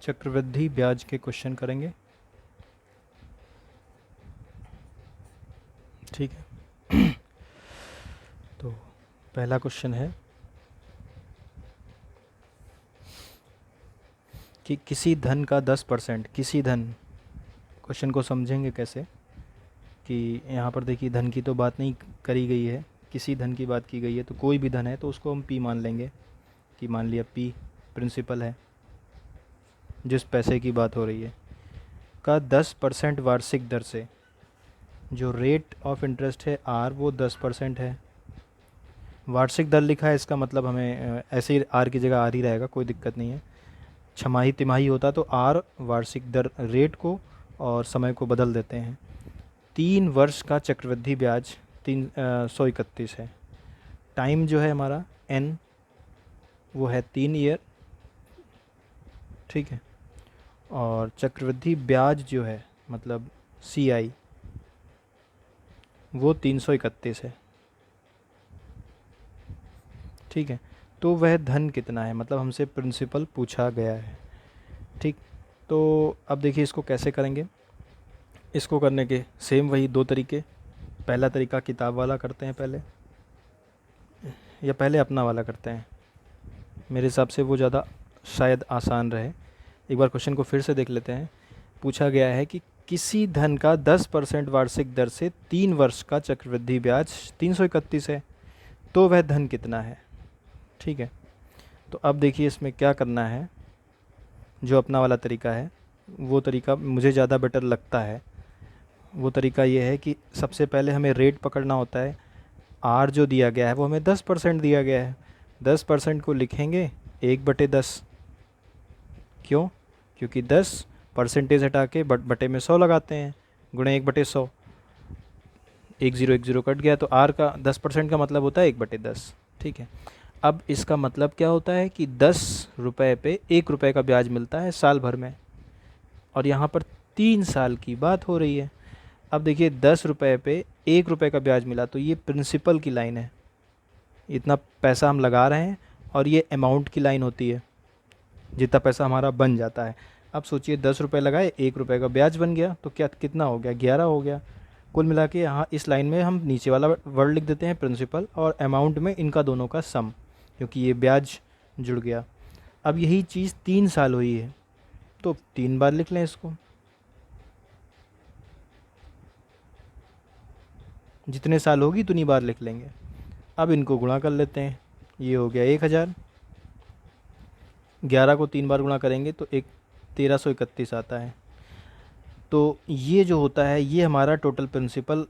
चक्रवृद्धि ब्याज के क्वेश्चन करेंगे। ठीक है। तो पहला क्वेश्चन है कि किसी धन का 10%, किसी धन, क्वेश्चन को समझेंगे कैसे कि यहाँ पर देखिए धन की तो बात नहीं करी गई है, किसी धन की बात की गई है, तो कोई भी धन है तो उसको हम पी मान लेंगे कि मान लिया पी प्रिंसिपल है जिस पैसे की बात हो रही है, का 10% वार्षिक दर से, जो रेट ऑफ इंटरेस्ट है आर वो 10% है। वार्षिक दर लिखा है, इसका मतलब हमें ऐसे ही आर की जगह आर ही रहेगा, कोई दिक्कत नहीं है। छमाही तिमाही होता तो आर वार्षिक दर रेट को और समय को बदल देते हैं। 3 वर्ष का चक्रवृद्धि ब्याज 131 है। टाइम जो है हमारा एन वो है 3 ईयर, ठीक है। और चक्रवृद्धि ब्याज जो है मतलब सी आई वो 331 है, ठीक है। तो वह धन कितना है, मतलब हमसे प्रिंसिपल पूछा गया है, ठीक। तो अब देखिए इसको कैसे करेंगे। इसको करने के सेम वही 2 तरीके। पहला तरीका किताब वाला करते हैं पहले, या पहले अपना वाला करते हैं, मेरे हिसाब से वो ज़्यादा शायद आसान रहे। एक बार क्वेश्चन को फिर से देख लेते हैं। पूछा गया है कि किसी धन का 10% वार्षिक दर से 3 वर्ष का चक्रवृद्धि ब्याज 331 है, तो वह धन कितना है, ठीक है। तो अब देखिए इसमें क्या करना है। जो अपना वाला तरीका है वो तरीका मुझे ज़्यादा बेटर लगता है। वो तरीका ये है कि सबसे पहले हमें रेट पकड़ना होता है। आर जो दिया गया है वो हमें 10% दिया गया है। 10% को लिखेंगे 1/10। क्यों? क्योंकि 10 परसेंटेज हटा के बटे में 100 लगाते हैं, गुणे 1/100। 1 0 कट गया, तो आर का 10% का मतलब होता है 1/10, ठीक है। अब इसका मतलब क्या होता है कि 10 रुपये पे 1 रुपये का ब्याज मिलता है साल भर में, और यहाँ पर 3 साल की बात हो रही है। अब देखिए 10 रुपये पे 1 रुपये का ब्याज मिला, तो ये प्रिंसिपल की लाइन है, इतना पैसा हम लगा रहे हैं, और ये अमाउंट की लाइन होती है जितना पैसा हमारा बन जाता है। अब सोचिए 10 रुपये लगाए, 1 रुपये का ब्याज बन गया, तो क्या कितना हो गया, 11 हो गया। कुल मिला के यहाँ इस लाइन में हम नीचे वाला वर्ड लिख देते हैं प्रिंसिपल, और अमाउंट में इनका दोनों का सम, क्योंकि ये ब्याज जुड़ गया। अब यही चीज़ 3 साल हुई है, तो 3 बार लिख लें इसको, जितने साल होगी उतनी बार लिख लेंगे। अब इनको गुणा कर लेते हैं, ये हो गया 1000, 11 को 3 बार गुणा करेंगे तो 1331 आता है। तो ये जो होता है ये हमारा टोटल प्रिंसिपल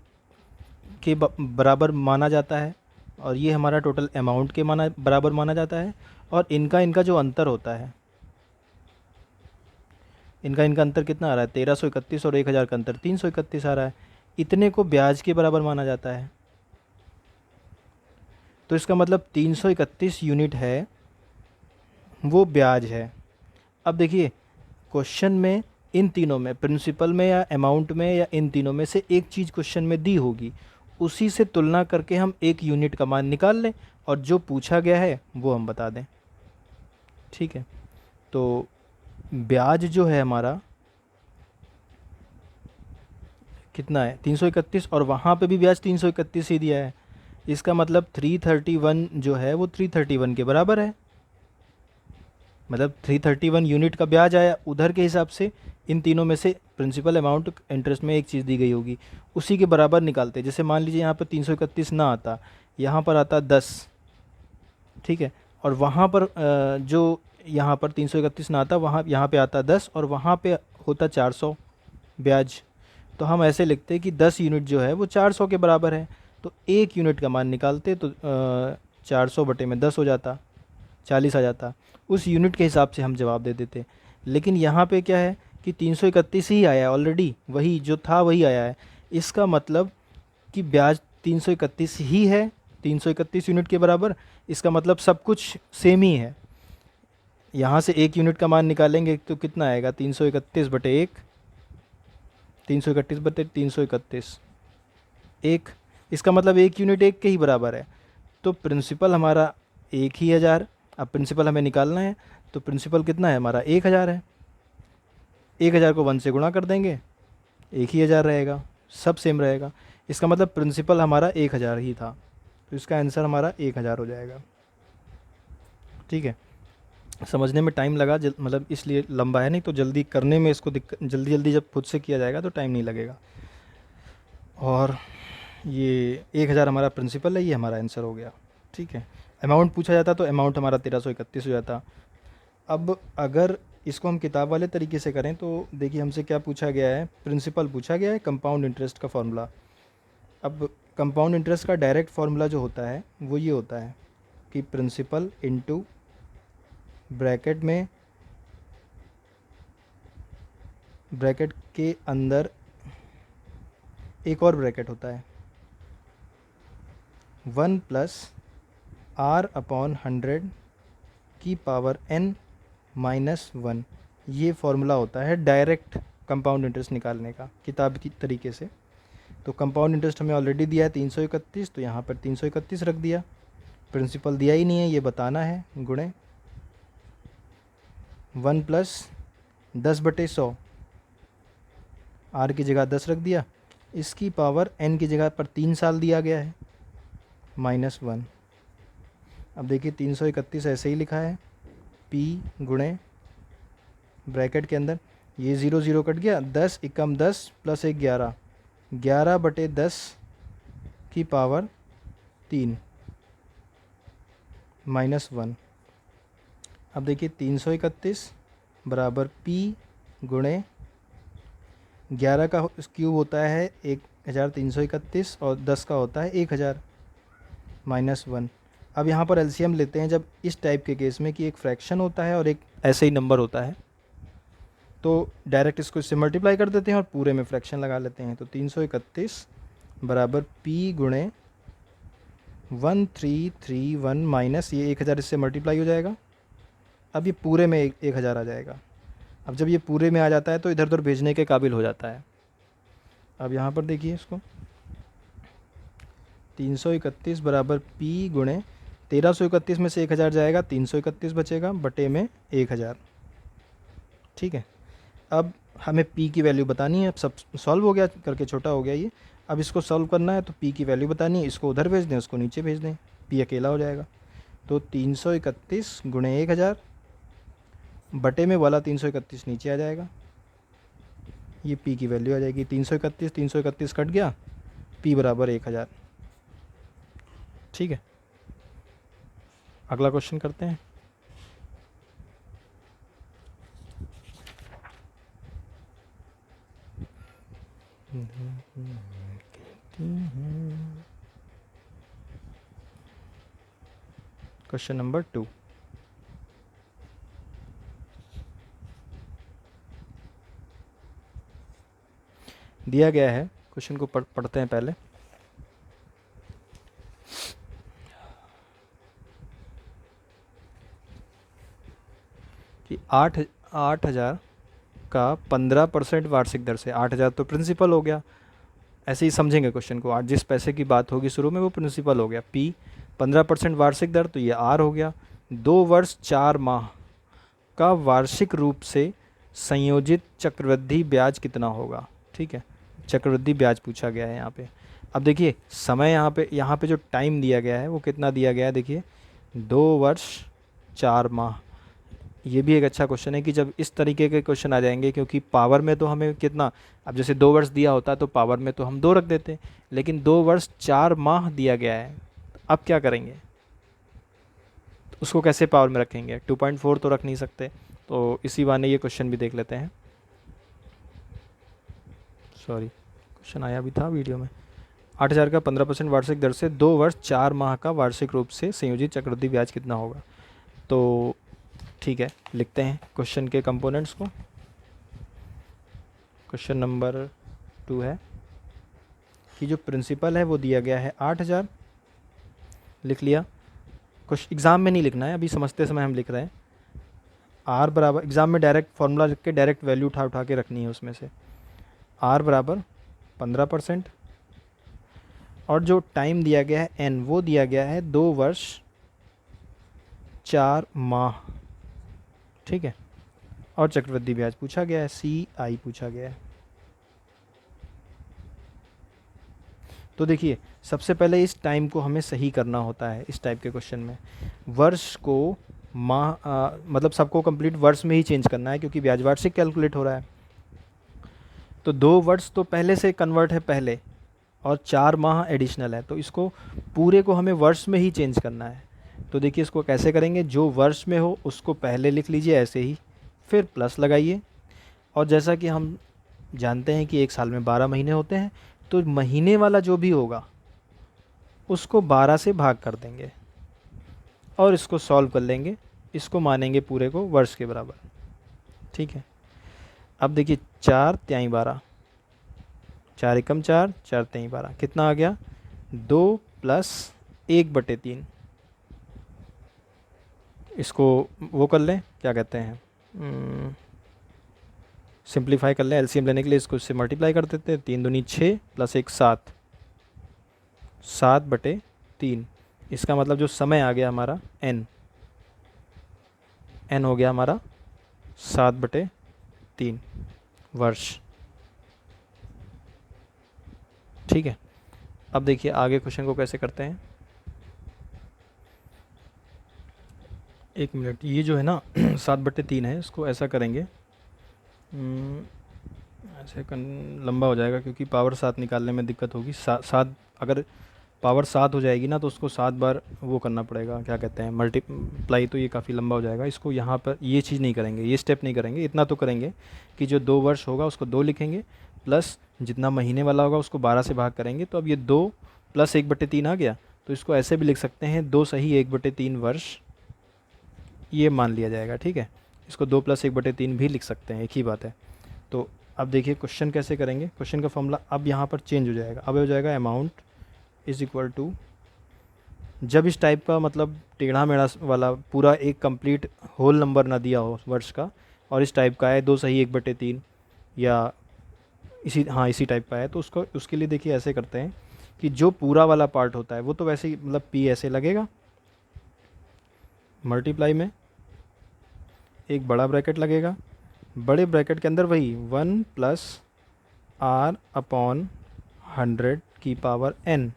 के बराबर माना जाता है, और ये हमारा टोटल अमाउंट के बराबर माना जाता है। और इनका जो अंतर होता है, इनका अंतर कितना आ रहा है, 1331 और 1000 का अंतर 331 आ रहा है। इतने को ब्याज के बराबर माना जाता है, तो इसका मतलब 331 यूनिट है वो ब्याज है। अब देखिए क्वेश्चन में इन तीनों में, प्रिंसिपल में या अमाउंट में या इन तीनों में से एक चीज़ क्वेश्चन में दी होगी, उसी से तुलना करके हम एक यूनिट का मान निकाल लें, और जो पूछा गया है वो हम बता दें, ठीक है। तो ब्याज जो है हमारा कितना है, 331, और वहाँ पे भी ब्याज 331 ही दिया है। इसका मतलब 331 जो है वो 331 के बराबर है, मतलब 331 यूनिट का ब्याज आया। उधर के हिसाब से इन तीनों में से प्रिंसिपल, अमाउंट, इंटरेस्ट में एक चीज़ दी गई होगी, उसी के बराबर निकालते। जैसे मान लीजिए यहाँ पर 331 ना आता, यहाँ पर आता 10, ठीक है। और वहाँ पर जो यहाँ पर 331 ना आता, वहाँ यहाँ पे आता 10, और वहाँ पे होता 400 ब्याज। तो हम ऐसे लिखते कि 10 यूनिट जो है वो 400 के बराबर है, तो 1 यूनिट का मान निकालते, तो 400 बटे में 10 हो जाता, 40 आ जाता। उस यूनिट के हिसाब से हम जवाब दे देते। लेकिन यहाँ पे क्या है कि 331 ही आया है ऑलरेडी, वही जो था वही आया है। इसका मतलब कि ब्याज 331 ही है, 331 यूनिट के बराबर। इसका मतलब सब कुछ सेम ही है। यहाँ से 1 यूनिट का मान निकालेंगे तो कितना आएगा, 331 बटे 1, 331 बटे 331 1। इसका मतलब 1 यूनिट 1 के ही बराबर है। तो प्रिंसिपल हमारा 1 ही 1000। अब प्रिंसिपल हमें निकालना है, तो प्रिंसिपल कितना है हमारा 1000 है। 1000 को 1 से गुणा कर देंगे, एक ही हज़ार रहेगा, सब सेम रहेगा। इसका मतलब प्रिंसिपल हमारा 1000 ही था, तो इसका आंसर हमारा 1000 हो जाएगा। ठीक है, समझने में टाइम लगा मतलब इसलिए लंबा है, नहीं तो जल्दी करने में इसको दिक्कत, जल्दी जल्दी जब खुद से किया जाएगा तो टाइम नहीं लगेगा। और ये 1000 हमारा प्रिंसिपल है, ये हमारा आंसर हो गया। ठीक है, अमाउंट पूछा जाता तो अमाउंट हमारा 1331 हो जाता। अब अगर इसको हम किताब वाले तरीके से करें तो देखिए हमसे क्या पूछा गया है, प्रिंसिपल पूछा गया है, कंपाउंड इंटरेस्ट का फॉर्मूला। अब कंपाउंड इंटरेस्ट का डायरेक्ट फार्मूला जो होता है वो ये होता है कि प्रिंसिपल इनटू ब्रैकेट में, ब्रैकेट के अंदर एक और ब्रैकेट होता है 1 प्लस r अपॉन 100 की पावर n माइनस 1। ये फार्मूला होता है डायरेक्ट कंपाउंड इंटरेस्ट निकालने का किताब की तरीके से। तो कंपाउंड इंटरेस्ट हमें ऑलरेडी दिया है 331, तो यहाँ पर 331 रख दिया। प्रिंसिपल दिया ही नहीं है, ये बताना है, गुणे 1 प्लस 10/100, r की जगह 10 रख दिया, इसकी पावर n की जगह पर 3 साल दिया गया है, माइनस 1। अब देखिए 331 ऐसे ही लिखा है, p गुणे ब्रैकेट के अंदर ये 0 0 कट गया, 10 एकम 10 प्लस 1 11, 11/10 की पावर 3 माइनस 1। अब देखिए 331 बराबर p गुणे 11 का क्यूब होता है 1331 और 10 का होता है 1000 माइनस 1। अब यहाँ पर एलसीएम लेते हैं जब इस टाइप के केस में कि एक फ्रैक्शन होता है और एक ऐसे ही नंबर होता है, तो डायरेक्ट इसको इससे मल्टीप्लाई कर देते हैं और पूरे में फ्रैक्शन लगा लेते हैं। तो 331 बराबर p गुणे 1331 माइनस ये 1000 इससे मल्टीप्लाई हो जाएगा। अब ये पूरे में 1000 आ जाएगा। अब जब ये पूरे में आ जाता है तो इधर उधर भेजने के काबिल हो जाता है। अब यहाँ पर देखिए इसको 331 बराबर p गुणे 1331 में से 1000 जाएगा, 331 बचेगा, बटे में 1000। ठीक है, अब हमें p की वैल्यू बतानी है। अब सब सॉल्व हो गया करके, छोटा हो गया ये। अब इसको सॉल्व करना है तो p की वैल्यू बतानी है, इसको उधर भेज दें, उसको नीचे भेज दें, p अकेला हो जाएगा। तो 331 गुणे 1000 बटे में वाला 331 नीचे आ जाएगा, ये p की वैल्यू आ जाएगी। 331 कट गया, p बराबर 1000। ठीक है, अगला क्वेश्चन करते हैं। Question number 2। दिया गया है, क्वेश्चन को पढ़ते हैं पहले। कि 8000 का 15% वार्षिक दर से, 8000 तो प्रिंसिपल हो गया, ऐसे ही समझेंगे क्वेश्चन को। आज जिस पैसे की बात होगी शुरू में वो प्रिंसिपल हो गया, p 15% वार्षिक दर, तो ये r हो गया। 2 वर्ष 4 माह का वार्षिक रूप से संयोजित चक्रवृद्धि ब्याज कितना होगा। ठीक है, चक्रवृद्धि ब्याज पूछा गया है यहाँ पे। अब देखिए समय यहाँ पे जो टाइम दिया गया है वो कितना दिया गया है, देखिए 2 वर्ष 4 माह। ये भी एक अच्छा क्वेश्चन है कि जब इस तरीके के क्वेश्चन आ जाएंगे, क्योंकि पावर में तो हमें कितना, अब जैसे 2 वर्ष दिया होता तो पावर में तो हम 2 रख देते, लेकिन 2 वर्ष 4 माह दिया गया है, अब क्या करेंगे, तो उसको कैसे पावर में रखेंगे, 2.4 तो रख नहीं सकते। तो इसी बहाने ये क्वेश्चन भी देख लेते हैं। सॉरी, क्वेश्चन आया भी था वीडियो में। 8000 का 15% वार्षिक दर से 2 वर्ष 4 माह का वार्षिक रूप से संयोजित चक्रवृद्धि ब्याज कितना होगा। तो ठीक है, लिखते हैं क्वेश्चन के कंपोनेंट्स को। क्वेश्चन नंबर 2 है कि जो प्रिंसिपल है वो दिया गया है 8000, लिख लिया। कुछ एग्ज़ाम में नहीं लिखना है, अभी समझते समय हम लिख रहे हैं। r बराबर, एग्ज़ाम में डायरेक्ट फार्मूला लिख के डायरेक्ट वैल्यू उठा के रखनी है उसमें से। r बराबर 15% और जो टाइम दिया गया है n वो दिया गया है 2 वर्ष 4 माह। ठीक है, और चक्रवृद्धि ब्याज पूछा गया है, CI पूछा गया है। तो देखिए सबसे पहले इस टाइम को हमें सही करना होता है इस टाइप के क्वेश्चन में। वर्ष को माह मतलब सबको कंप्लीट वर्ष में ही चेंज करना है क्योंकि ब्याज वार्षिक कैलकुलेट हो रहा है। तो 2 वर्ष तो पहले से कन्वर्ट है पहले, और 4 माह एडिशनल है, तो इसको पूरे को हमें वर्ष में ही चेंज करना है। तो देखिए इसको कैसे करेंगे, जो वर्ष में हो उसको पहले लिख लीजिए ऐसे ही, फिर प्लस लगाइए। और जैसा कि हम जानते हैं कि एक साल में 12 महीने होते हैं, तो महीने वाला जो भी होगा उसको 12 से भाग कर देंगे और इसको सॉल्व कर लेंगे, इसको मानेंगे पूरे को वर्ष के बराबर। ठीक है, अब देखिए 4 त्याई 12, 4 एकम 4, 4 त्याई 12, कितना आ गया 2 + 1/3। इसको वो कर लें, क्या कहते हैं, सिंप्लीफाई कर लें। एलसीएम लेने के लिए इसको इससे मल्टीप्लाई कर देते हैं, 3 दूनी 6 + 1 7, 7/3। इसका मतलब जो समय आ गया हमारा n हो गया हमारा 7/3 वर्ष। ठीक है, अब देखिए आगे क्वेश्चन को कैसे करते हैं। 1 मिनट, ये जो है ना 7/3 है, इसको ऐसा करेंगे, ऐसे लंबा हो जाएगा क्योंकि पावर 7 निकालने में दिक्कत होगी। 7 अगर पावर 7 हो जाएगी ना तो उसको 7 बार वो करना पड़ेगा, क्या कहते हैं, मल्टीप्लाई, तो ये काफ़ी लंबा हो जाएगा। इसको यहाँ पर ये चीज़ नहीं करेंगे, ये स्टेप नहीं करेंगे। इतना तो करेंगे कि जो 2 वर्ष होगा उसको 2 लिखेंगे, प्लस जितना महीने वाला होगा उसको 12 से भाग करेंगे। तो अब ये 2 + 1/3 आ गया, तो इसको ऐसे भी लिख सकते हैं 2 सही 1/3 वर्ष, ये मान लिया जाएगा। ठीक है, इसको 2 + 1/3 भी लिख सकते हैं, एक ही बात है। तो अब देखिए क्वेश्चन कैसे करेंगे। क्वेश्चन का फॉर्मूला अब यहाँ पर चेंज हो जाएगा, अब हो जाएगा अमाउंट = जब इस टाइप का मतलब टेढ़ा मेढ़ा वाला पूरा एक कंप्लीट होल नंबर ना दिया हो वर्ष का, और इस टाइप का है 2 सही 1/3 या इसी टाइप का है, तो उसको उसके लिए देखिए ऐसे करते हैं कि जो पूरा वाला पार्ट होता है वो तो वैसे ही मतलब P ऐसे लगेगा, मल्टीप्लाई में एक बड़ा ब्रैकेट लगेगा, बड़े ब्रैकेट के अंदर वही 1 + R/100n,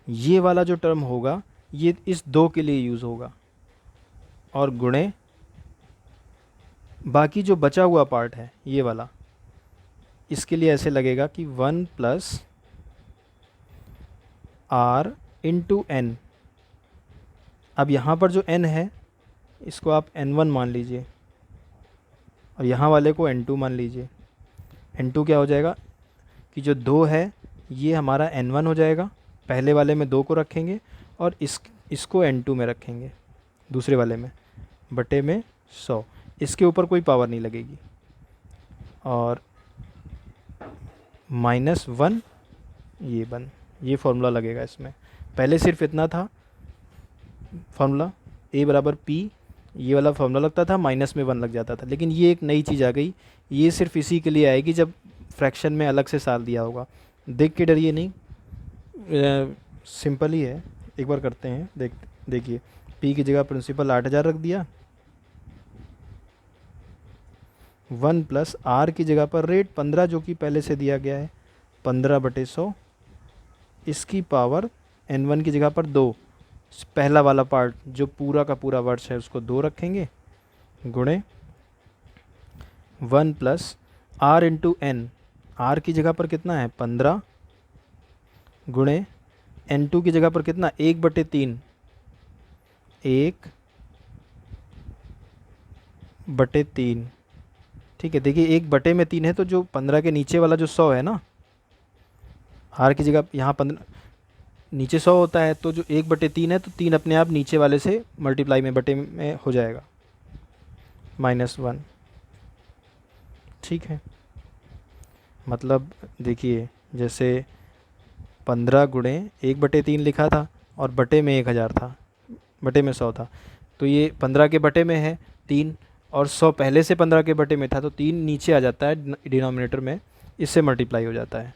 ये वाला जो टर्म होगा ये इस 2 के लिए यूज़ होगा, और गुणे बाकी जो बचा हुआ पार्ट है ये वाला, इसके लिए ऐसे लगेगा कि 1 + R/n। अब यहाँ पर जो n है इसको आप n1 मान लीजिए, और यहाँ वाले को n2 मान लीजिए। n2 क्या हो जाएगा कि जो 2 है ये हमारा n1 हो जाएगा, पहले वाले में 2 को रखेंगे और इसको n2 में रखेंगे, दूसरे वाले में बटे में 100, इसके ऊपर कोई पावर नहीं लगेगी, और -1 ये फार्मूला लगेगा इसमें। पहले सिर्फ इतना था फार्मूला, A = P, ये वाला फार्मूला लगता था, माइनस में 1 लग जाता था, लेकिन ये एक नई चीज़ आ गई, ये सिर्फ इसी के लिए आएगी जब फ्रैक्शन में अलग से साल दिया होगा। देख के डरिए नहीं, सिंपल ही है, एक बार करते हैं। देखिए P की जगह प्रिंसिपल 8000 रख दिया, 1 + R की जगह पर रेट 15 जो कि पहले से दिया गया है, 15/100, इसकी पावर n1 की जगह पर 2, पहला वाला पार्ट जो पूरा का पूरा वर्ष है उसको 2 रखेंगे, गुणे 1 + R/n, R की जगह पर कितना है 15, गुणे n2 की जगह पर कितना 1/3, 1/3। ठीक है, देखिए 1/3 है, तो जो 15 के नीचे वाला जो 100 है ना, R की जगह यहाँ 15 नीचे 100 होता है, तो जो 1/3 है तो 3 अपने आप नीचे वाले से मल्टीप्लाई में बटे में हो जाएगा, -1। ठीक है, मतलब देखिए जैसे 15 गुणे 1/3 लिखा था और बटे में 1000 था, बटे में 100 था, तो ये 15 के बटे में है 3, और 100 पहले से 15 के बटे में था, तो 3 नीचे आ जाता है डिनोमिनेटर में, इससे मल्टीप्लाई हो जाता है,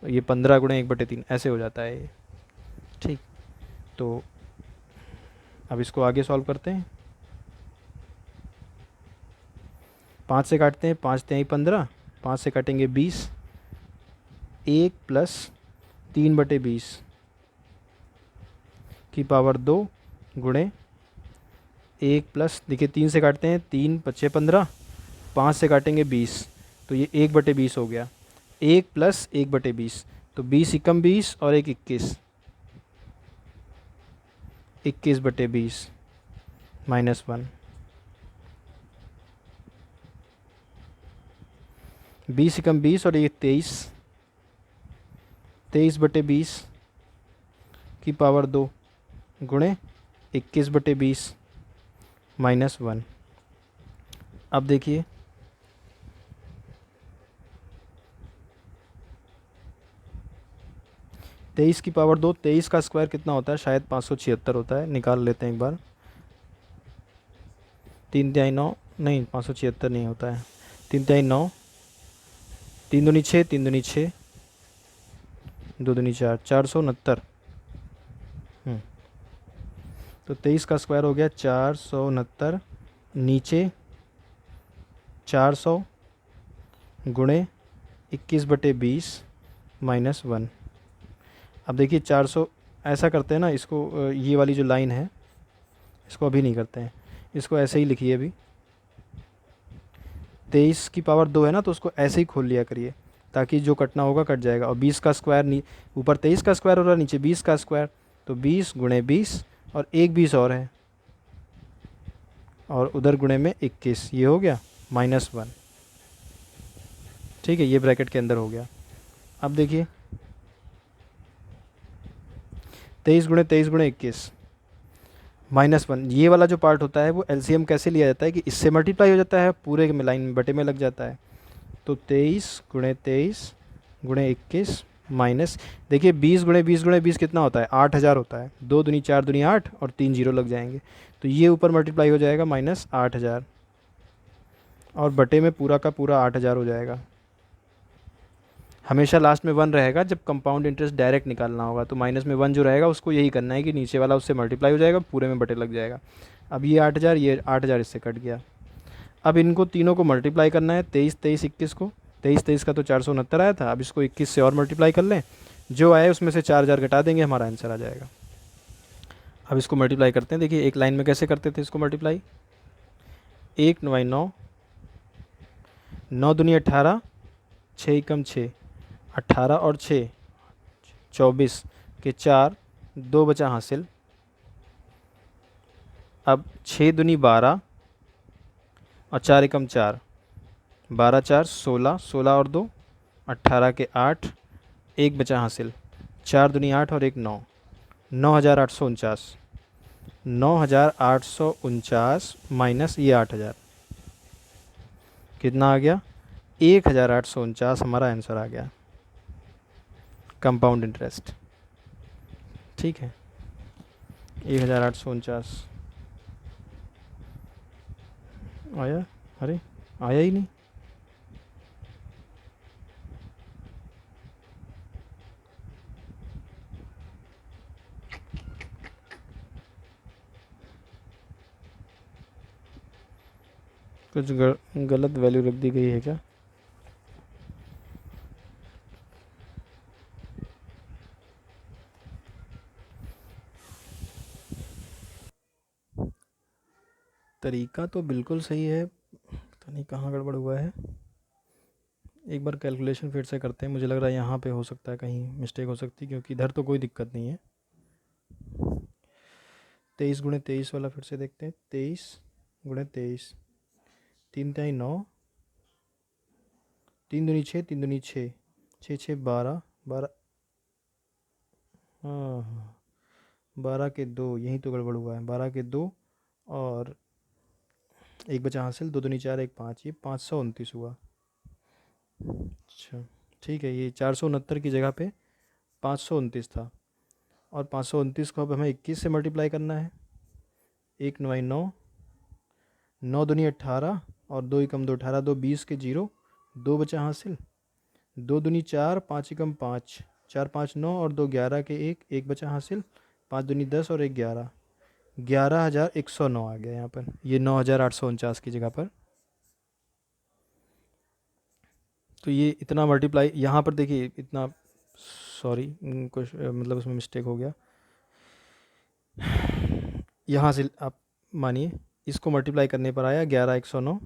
तो ये 15 गुणे 1/3 ऐसे हो जाता है ये। ठीक, तो अब इसको आगे सॉल्व करते हैं। 5 से काटते हैं, 5 तिहाई 15, 5 से काटेंगे 20, 1+3/20 की पावर 2 गुणे 1 देखिए 3 से काटते हैं, 3×5 = 15, 5 से काटेंगे 20, तो ये 1/20 हो गया। 1+1/20, तो 20 एकम 20 और 1 21/20 -1। 20 एकम 20 और ये 23, 23/20 की पावर 2 गुणे 21/20 -1। अब देखिए 23 की पावर 2, 23 का स्क्वायर कितना होता है? शायद 576 होता है, निकाल लेते हैं एक बार। 3 तिहाई 9, नहीं 576 नहीं होता है। 3 तिहाई 9, 3 दूनी 6, 3 दूनी 6, 2 दूनी 4, 469। तो 23 का स्क्वायर हो गया 469, नीचे 400 गुणे 21/20 -1। अब देखिए 400, ऐसा करते हैं ना इसको, ये वाली जो लाइन है इसको अभी नहीं करते हैं, इसको ऐसे ही लिखिए अभी। 23 की पावर 2 है ना, तो उसको ऐसे ही खोल लिया करिए ताकि जो कटना होगा कट जाएगा। और 20 का स्क्वायर, ऊपर 23 का स्क्वायर हो रहा है, नीचे 20 का स्क्वायर, तो 20 गुणे 20 और एक 20 और है, और उधर गुणे में 21, ये हो गया -1। ठीक है, ये ब्रैकेट के अंदर हो गया। अब देखिए 23 गुणे 23 गुणे 21 -1, ये वाला जो पार्ट होता है वो एलसीएम कैसे लिया जाता है कि इससे मल्टीप्लाई हो जाता है, पूरे में लाइन में बटे में लग जाता है। तो 23 गुणे 23 गुणे 21 माइनस, देखिए 20 गुणे 20 गुणे 20 कितना होता है? 8000 होता है। 2 दूनी 4 दूनी 8 और 3 जीरो लग जाएंगे, तो ये ऊपर मल्टीप्लाई हो जाएगा -8000, और बटे में पूरा का पूरा 8000 हो जाएगा। हमेशा लास्ट में 1 रहेगा जब कंपाउंड इंटरेस्ट डायरेक्ट निकालना होगा, तो माइनस में 1 जो रहेगा उसको यही करना है कि नीचे वाला उससे मल्टीप्लाई हो जाएगा, पूरे में बटे लग जाएगा। अब ये 8000, ये 8000 इससे कट गया। अब इनको तीनों को मल्टीप्लाई करना है, 23 23 21 को। 23 23 का तो 469 आया था, अब इसको 21 से और मल्टीप्लाई कर लें, जो आए उसमें से 4000 घटा देंगे, हमारा आंसर आ जाएगा। अब इसको मल्टीप्लाई करते हैं, देखिए एक लाइन में कैसे करते थे इसको मल्टीप्लाई। 1 9 9, 9 दूनी 18, 6 एकम 6, 18 और 6 24 के 4, 2 बचा हासिल। अब 6 दूनी 12 और 4 एकम 4, 12 4 16, 16 और 2 18 के 8, 1 बचा हासिल। 4 दूनी 8 और 1 9, 9849। 9849 माइनस ये 8000, कितना आ गया? 1849 हमारा आंसर आ गया, कंपाउंड इंटरेस्ट। ठीक है, 1849 आया। अरे आया ही नहीं। कुछ गलत वैल्यू रख दी गई है क्या? तरीका तो बिल्कुल सही है, पता नहीं कहाँ गड़बड़ हुआ है। एक बार कैलकुलेशन फिर से करते हैं, मुझे लग रहा है यहाँ पे हो सकता है कहीं मिस्टेक हो सकती है, क्योंकि इधर तो कोई दिक्कत नहीं है। 23 गुणे 23 वाला फिर से देखते हैं। 23 गुणे 23, 3 तिहाई 9, 3 दूनी 6, 3 दूनी 6, 6 6 12, 12, हाँ 12 के 2, यहीं तो गड़बड़ हुआ है। 12 के 2 और एक बचा हासिल, 2 दूनी 4 1 5, ये 529 हुआ। अच्छा ठीक है, ये 469 की जगह पे 529 था, और 529 को अब हमें 21 से मल्टीप्लाई करना है। 1 9 9, 9 दूनी 18 और 2 एकम 2 18, 2 20 के 0, 2 बचा हासिल। 2 दूनी 4, 5 एकम 5, 4 5 9 और 2 11 के 1, 1 बचा हासिल। 5 दूनी 10 और 1 11, 11109 आ गया यहाँ पर, ये 9849 की जगह पर। तो ये इतना मल्टीप्लाई यहाँ पर देखिए इतना, सॉरी कुछ मतलब उसमें मिस्टेक हो गया। यहाँ से आप मानिए इसको मल्टीप्लाई करने पर आया 11,109,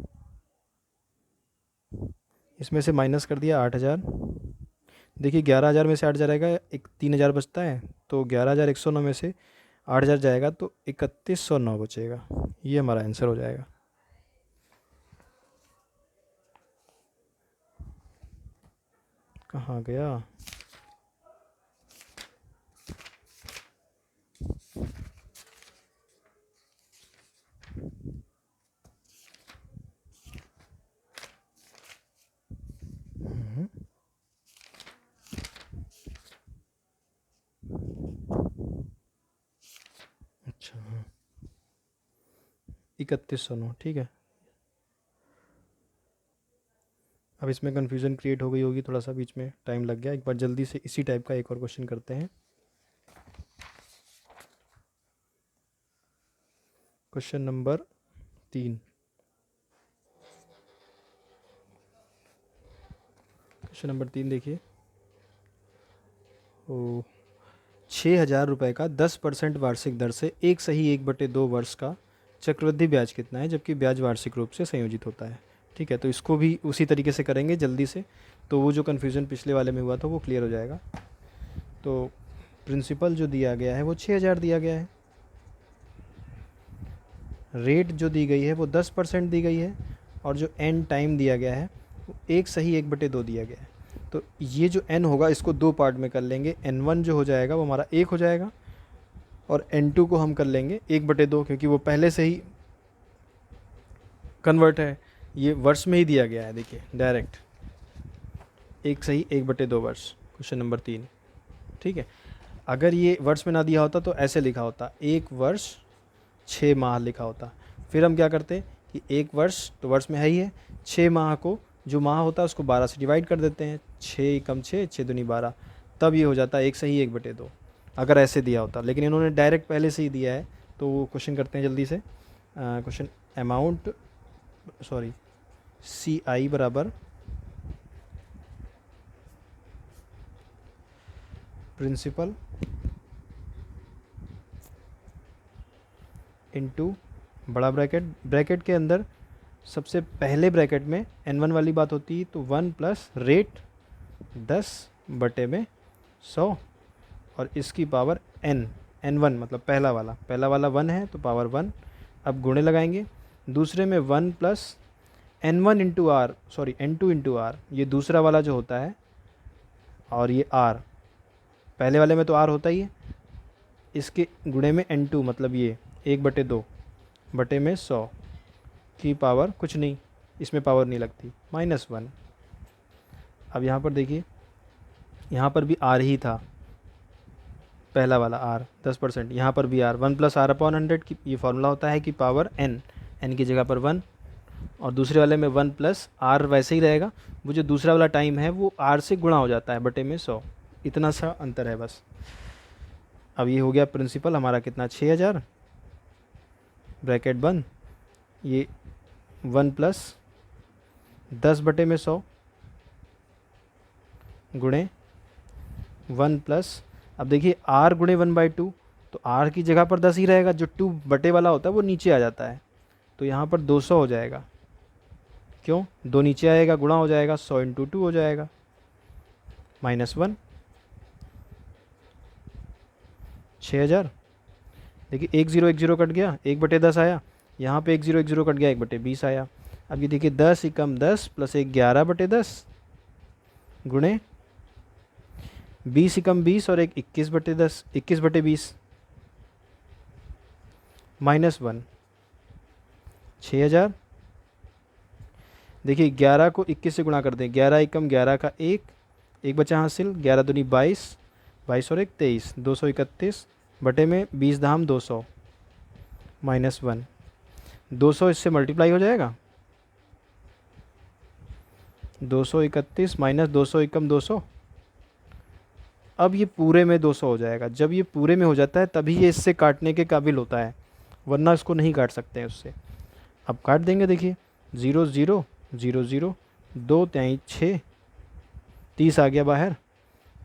इसमें से माइनस कर दिया 8,000। देखिए 11,000 में से 8,000 जाएगा, एक 3,000 बचता है, तो 11,109 में से 8,000 जाएगा तो 3,109 बचेगा। ये हमारा आंसर हो जाएगा। कहाँ गया? अच्छा 3,109, ठीक है। अब इसमें कन्फ्यूज़न क्रिएट हो गई होगी, थोड़ा सा बीच में टाइम लग गया। एक बार जल्दी से इसी टाइप का एक और क्वेश्चन करते हैं। Question number 3। क्वेश्चन नंबर 3 देखिए। ओ 6,000 रुपये का 10% वार्षिक दर से एक सही 1/2 वर्ष का चक्रवृद्धि ब्याज कितना है, जबकि ब्याज वार्षिक रूप से संयोजित होता है। ठीक है, तो इसको भी उसी तरीके से करेंगे जल्दी से, तो वो जो कन्फ्यूज़न पिछले वाले में हुआ था वो क्लियर हो जाएगा। तो प्रिंसिपल जो दिया गया है वो 6,000 दिया गया है, रेट जो दी गई है वो 10% दी गई है, और जो एन टाइम दिया गया है वो एक सही 1/2 दिया गया है। तो ये जो n होगा इसको दो पार्ट में कर लेंगे। n1 जो हो जाएगा वो हमारा 1 हो जाएगा, और n2 को हम कर लेंगे 1/2, क्योंकि वो पहले से ही कन्वर्ट है, ये वर्ष में ही दिया गया है। देखिए डायरेक्ट एक सही 1/2 वर्ष, क्वेश्चन नंबर 3। ठीक है, अगर ये वर्ष में ना दिया होता तो ऐसे लिखा होता, 1 वर्ष 6 माह लिखा होता। फिर हम क्या करते कि 1 वर्ष तो वर्ष में है ही है, 6 माह को जो माह होता है उसको 12 से डिवाइड कर देते हैं, 6 कम 6, 6 दूनी 12, तब ये हो जाता है एक सही 1/2, अगर ऐसे दिया होता। लेकिन इन्होंने डायरेक्ट पहले से ही दिया है, तो वो क्वेश्चन करते हैं जल्दी से। क्वेश्चन अमाउंट सॉरी CI बराबर प्रिंसिपल इनटू बड़ा ब्रैकेट के अंदर सबसे पहले ब्रैकेट में n1 वाली बात होती है, तो 1 प्लस रेट 10/100, और इसकी पावर n1 मतलब पहला वाला 1 है तो पावर 1। अब गुणे लगाएंगे, दूसरे में 1 plus n1 into R, sorry n2 into R, ये दूसरा वाला जो होता है, और ये r, पहले वाले में तो r होता ही है, इसके गुणे में n2 मतलब ये 1/2 बटे में 100 की पावर कुछ नहीं, इसमें पावर नहीं लगती, -1। अब यहाँ पर देखिए, यहाँ पर भी r ही था, पहला वाला r 10%, यहाँ पर भी r 1 प्लस r अपॉन 100 की ये फार्मूला होता है कि पावर n की जगह पर 1, और दूसरे वाले में 1 प्लस r वैसे ही रहेगा, वो जो दूसरा वाला टाइम है वो r से गुणा हो जाता है बटे में 100, इतना सा अंतर है बस। अब ये हो गया प्रिंसिपल हमारा कितना, 6,000 ब्रैकेट बंद, ये 1 प्लस 10/100 गुणे 1 प्लस, अब देखिए r गुणे 1/2, तो r की जगह पर 10 ही रहेगा, जो 2 बटे वाला होता है वो नीचे आ जाता है, तो यहाँ पर 200 हो जाएगा। क्यों, 2 नीचे आएगा, गुणा हो जाएगा, 100 इंटू 2 हो जाएगा, -1। 6,000, देखिए 1 0 1 0 कट गया, 1/10 आया, यहाँ पे 1 0 1 0 कट गया, 1/20 आया। अब ये देखिए 10 एकम 10 प्लस 1 11/10 गुणे 20 एकम 20 और 1 21/10 21/20 -1, 6,000। देखिए 11 को 21 से गुणा कर दें, 11 एकम 11 का 1 बचा हासिल, 11 दूनी 22, 22 और 1 23, 231 बटे में 20 धाम 200 -1, 200 इससे मल्टीप्लाई हो जाएगा, 231 माइनस 200 एकम 200। अब ये पूरे में 200 हो जाएगा, जब ये पूरे में हो जाता है तभी ये इससे काटने के काबिल होता है, वरना इसको नहीं काट सकते हैं उससे। अब काट देंगे, देखिए 0 0 0 0, 2 3 6 30 आ गया बाहर,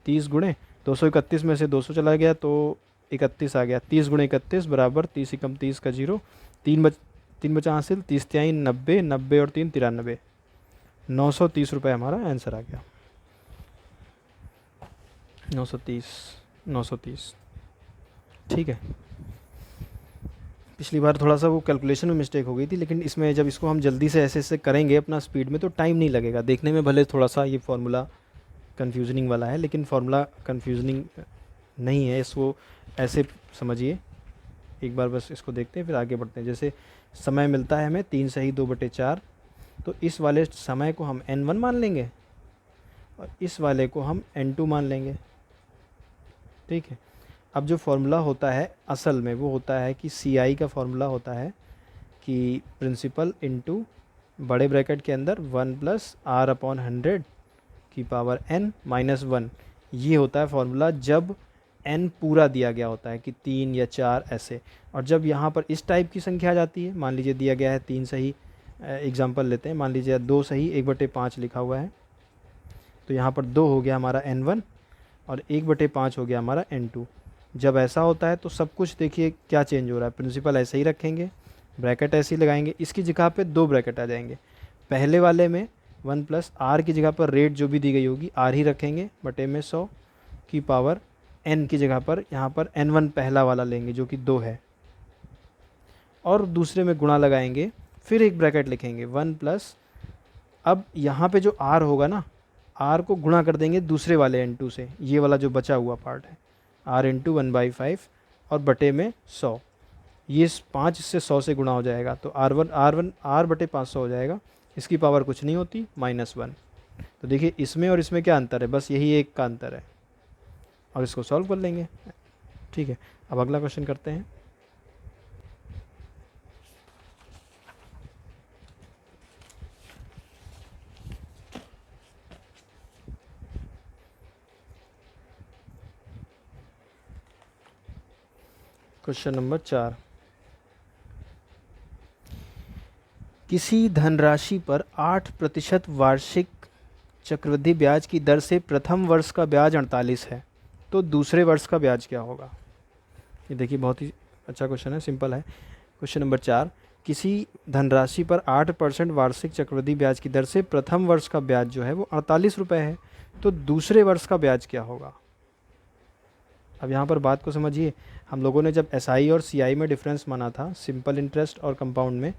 30 गुणे 231 में से 200 चला गया तो 31 आ गया। 30 गुणे 31 बराबर 30 एकम 30 का 0, 3 बचा हासिल, 30 तिहाई 90, 90 और 3 93, 930 रुपये हमारा आंसर आ गया। 930 ठीक है। पिछली बार थोड़ा सा वो कैलकुलेशन में मिस्टेक हो गई थी, लेकिन इसमें जब इसको हम जल्दी से ऐसे ऐसे करेंगे अपना स्पीड में तो टाइम नहीं लगेगा। देखने में भले थोड़ा सा ये फार्मूला कन्फ्यूजनिंग वाला है, लेकिन फार्मूला कन्फ्यूजनिंग नहीं है, इसको ऐसे समझिए। एक बार बस इसको देखते हैं फिर आगे बढ़ते हैं। जैसे समय मिलता है हमें 3 सही 2/4, तो इस वाले समय को हम n1 मान लेंगे और इस वाले को हम n2 मान लेंगे, ठीक है। अब जो फार्मूला होता है असल में वो होता है कि CI का फार्मूला होता है कि प्रिंसिपल इनटू बड़े ब्रैकेट के अंदर 1 + r/100 की पावर n - 1, ये होता है फार्मूला जब n पूरा दिया गया होता है कि 3 या 4 ऐसे। और जब यहाँ पर इस टाइप की संख्या आ जाती है, मान लीजिए दिया गया है 3 सही, एग्जांपल लेते हैं, मान लीजिए 2 सही 1/5 लिखा हुआ है, तो यहाँ पर 2 हो गया हमारा n1 और 1/5 हो गया हमारा n2। जब ऐसा होता है तो सब कुछ देखिए क्या चेंज हो रहा है। प्रिंसिपल ऐसे ही रखेंगे, ब्रैकेट ऐसे ही लगाएंगे, इसकी जगह पे 2 ब्रैकेट आ जाएंगे। पहले वाले में 1 + r की जगह पर रेट जो भी दी गई होगी r ही रखेंगे, बटे में 100 की पावर n की जगह पर यहाँ पर n1 पहला वाला लेंगे जो कि 2 है, और दूसरे में गुणा लगाएंगे, फिर एक ब्रैकेट लिखेंगे 1 +, अब यहाँ पे जो r होगा ना, r को गुणा कर देंगे दूसरे वाले n2 से, ये वाला जो बचा हुआ पार्ट है, r × 1/5 और बटे में 100, ये 5 इससे 100 से गुणा हो जाएगा तो r/500 हो जाएगा। इसकी पावर कुछ नहीं होती -1। तो देखिए इसमें और इसमें क्या अंतर है, बस यही एक का अंतर है, और इसको सॉल्व कर लेंगे, ठीक है। अब अगला क्वेश्चन करते हैं। क्वेश्चन नंबर 4, किसी धनराशि पर 8% वार्षिक चक्रवृद्धि ब्याज की दर से प्रथम वर्ष का ब्याज 48 है, तो दूसरे वर्ष का ब्याज क्या होगा। ये देखिए बहुत ही अच्छा क्वेश्चन है, सिंपल है। क्वेश्चन नंबर 4, किसी धनराशि पर 8% वार्षिक चक्रवृद्धि ब्याज की दर से प्रथम वर्ष का ब्याज जो है वो 48 रुपये है, तो दूसरे वर्ष का ब्याज क्या होगा। अब यहाँ पर बात को समझिए, हम लोगों ने जब SI और CI में डिफरेंस माना था, सिंपल इंटरेस्ट और कंपाउंड में,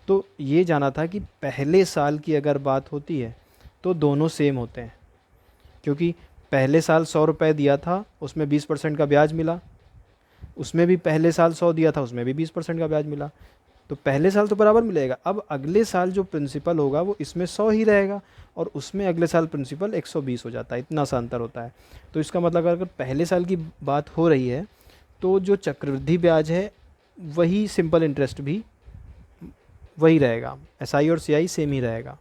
तो ये जाना था कि पहले साल की अगर बात होती है तो दोनों सेम होते हैं, क्योंकि पहले साल 100 रुपये दिया था, उसमें 20% का ब्याज मिला, उसमें भी पहले साल 100 दिया था, उसमें भी 20% का ब्याज मिला, तो पहले साल तो बराबर मिलेगा। अब अगले साल जो प्रिंसिपल होगा वो इसमें 100 ही रहेगा और उसमें अगले साल प्रिंसिपल 120 हो जाता है, इतना सा अंतर होता है। तो इसका मतलब अगर पहले साल की बात हो रही है तो जो चक्रवृद्धि ब्याज है वही सिंपल इंटरेस्ट भी वही रहेगा, SI और CI सेम ही रहेगा,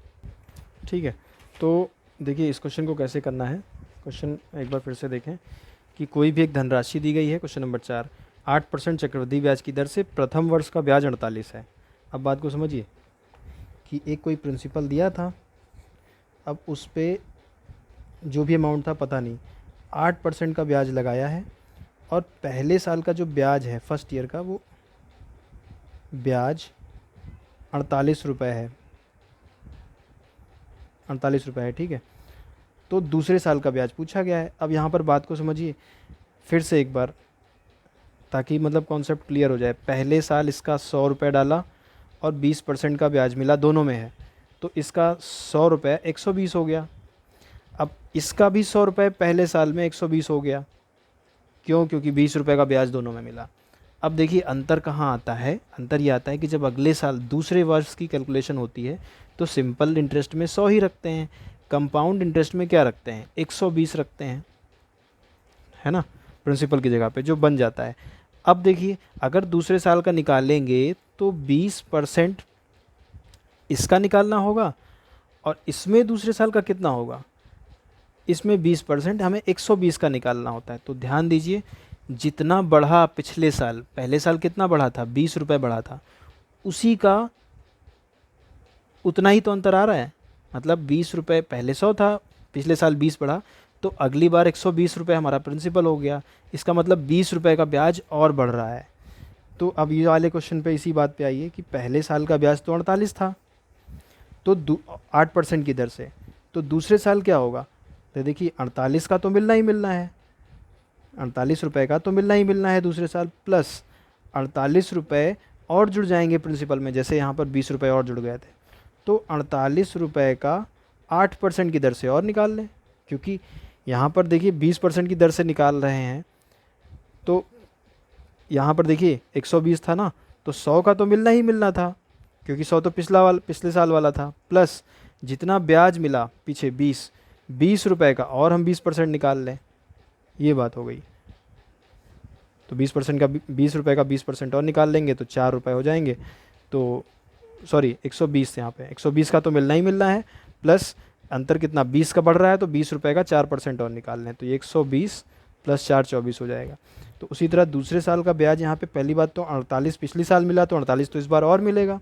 ठीक है। तो देखिए इस क्वेश्चन को कैसे करना है। क्वेश्चन एक बार फिर से देखें कि कोई भी एक धनराशि दी गई है, क्वेश्चन नंबर 4, 8% चक्रवृद्धि ब्याज की दर से प्रथम वर्ष का ब्याज 48 है। अब बात को समझिए कि एक कोई प्रिंसिपल दिया था, अब उस पर जो भी अमाउंट था पता नहीं, 8% का ब्याज लगाया है और पहले साल का जो ब्याज है फर्स्ट ईयर का वो ब्याज 48 रुपये है, 48 रुपये है, ठीक है। तो दूसरे साल का ब्याज पूछा गया है। अब यहाँ पर बात को समझिए फिर से एक बार, ताकि मतलब कॉन्सेप्ट क्लियर हो जाए। पहले साल इसका 100 रुपये डाला और 20% का ब्याज मिला, दोनों में है, तो इसका 100 रुपये 120 हो गया। अब इसका भी 100 रुपये पहले साल में 120 हो गया, क्यों, क्योंकि 20 रुपये का ब्याज दोनों में मिला। अब देखिए अंतर कहाँ आता है, अंतर ये आता है कि जब अगले साल दूसरे वर्ष की कैलकुलेशन होती है तो सिंपल इंटरेस्ट में 100 ही रखते हैं, कंपाउंड इंटरेस्ट में क्या रखते हैं, 120 रखते हैं, है ना, प्रिंसिपल की जगह पे, जो बन जाता है। अब देखिए अगर दूसरे साल का निकालेंगे तो 20% इसका निकालना होगा और इसमें दूसरे साल का कितना होगा, इसमें 20% हमें 120 का निकालना होता है। तो ध्यान दीजिए जितना बढ़ा पिछले साल, पहले साल कितना बढ़ा था, 20 रुपये बढ़ा था, उसी का उतना ही तो अंतर आ रहा है। मतलब 20 रुपये पहले 100 था, पिछले साल 20 बढ़ा, तो अगली बार 120 रुपये हमारा प्रिंसिपल हो गया। इसका मतलब 20 रुपये का ब्याज और बढ़ रहा है। तो अब ये वाले क्वेश्चन पे इसी बात पे आइए कि पहले साल का ब्याज तो 48 था, तो 8% की दर से, तो दूसरे साल क्या होगा? तो देखिए 48 का तो मिलना ही मिलना है, 48 रुपये का तो मिलना ही मिलना है दूसरे साल, प्लस 48 रुपये और जुड़ जाएंगे प्रिंसिपल में, जैसे यहाँ पर 20 रुपये और जुड़ गए थे। तो 48 रुपये का 8% की दर से और निकाल लें, क्योंकि यहाँ पर देखिए 20% की दर से निकाल रहे हैं, तो यहाँ पर देखिए 120 था ना, तो 100 का तो मिलना ही मिलना था, क्योंकि 100 तो पिछले साल वाला था, प्लस जितना ब्याज मिला पीछे 20 रुपये का और हम 20% निकाल लें, ये बात हो गई। तो 20% का 20 रुपये का 20% और निकाल लेंगे तो 4 रुपये हो जाएंगे। तो सॉरी 120 यहाँ पे 120 का तो मिलना ही मिलना है, प्लस अंतर कितना 20 का बढ़ रहा है, तो 20 रुपये का 4% और निकाल लें, तो ये 120 प्लस 4 24 हो जाएगा। तो उसी तरह दूसरे साल का ब्याज यहाँ पे पहली बात तो 48 पिछले साल मिला, तो 48 तो इस बार और मिलेगा,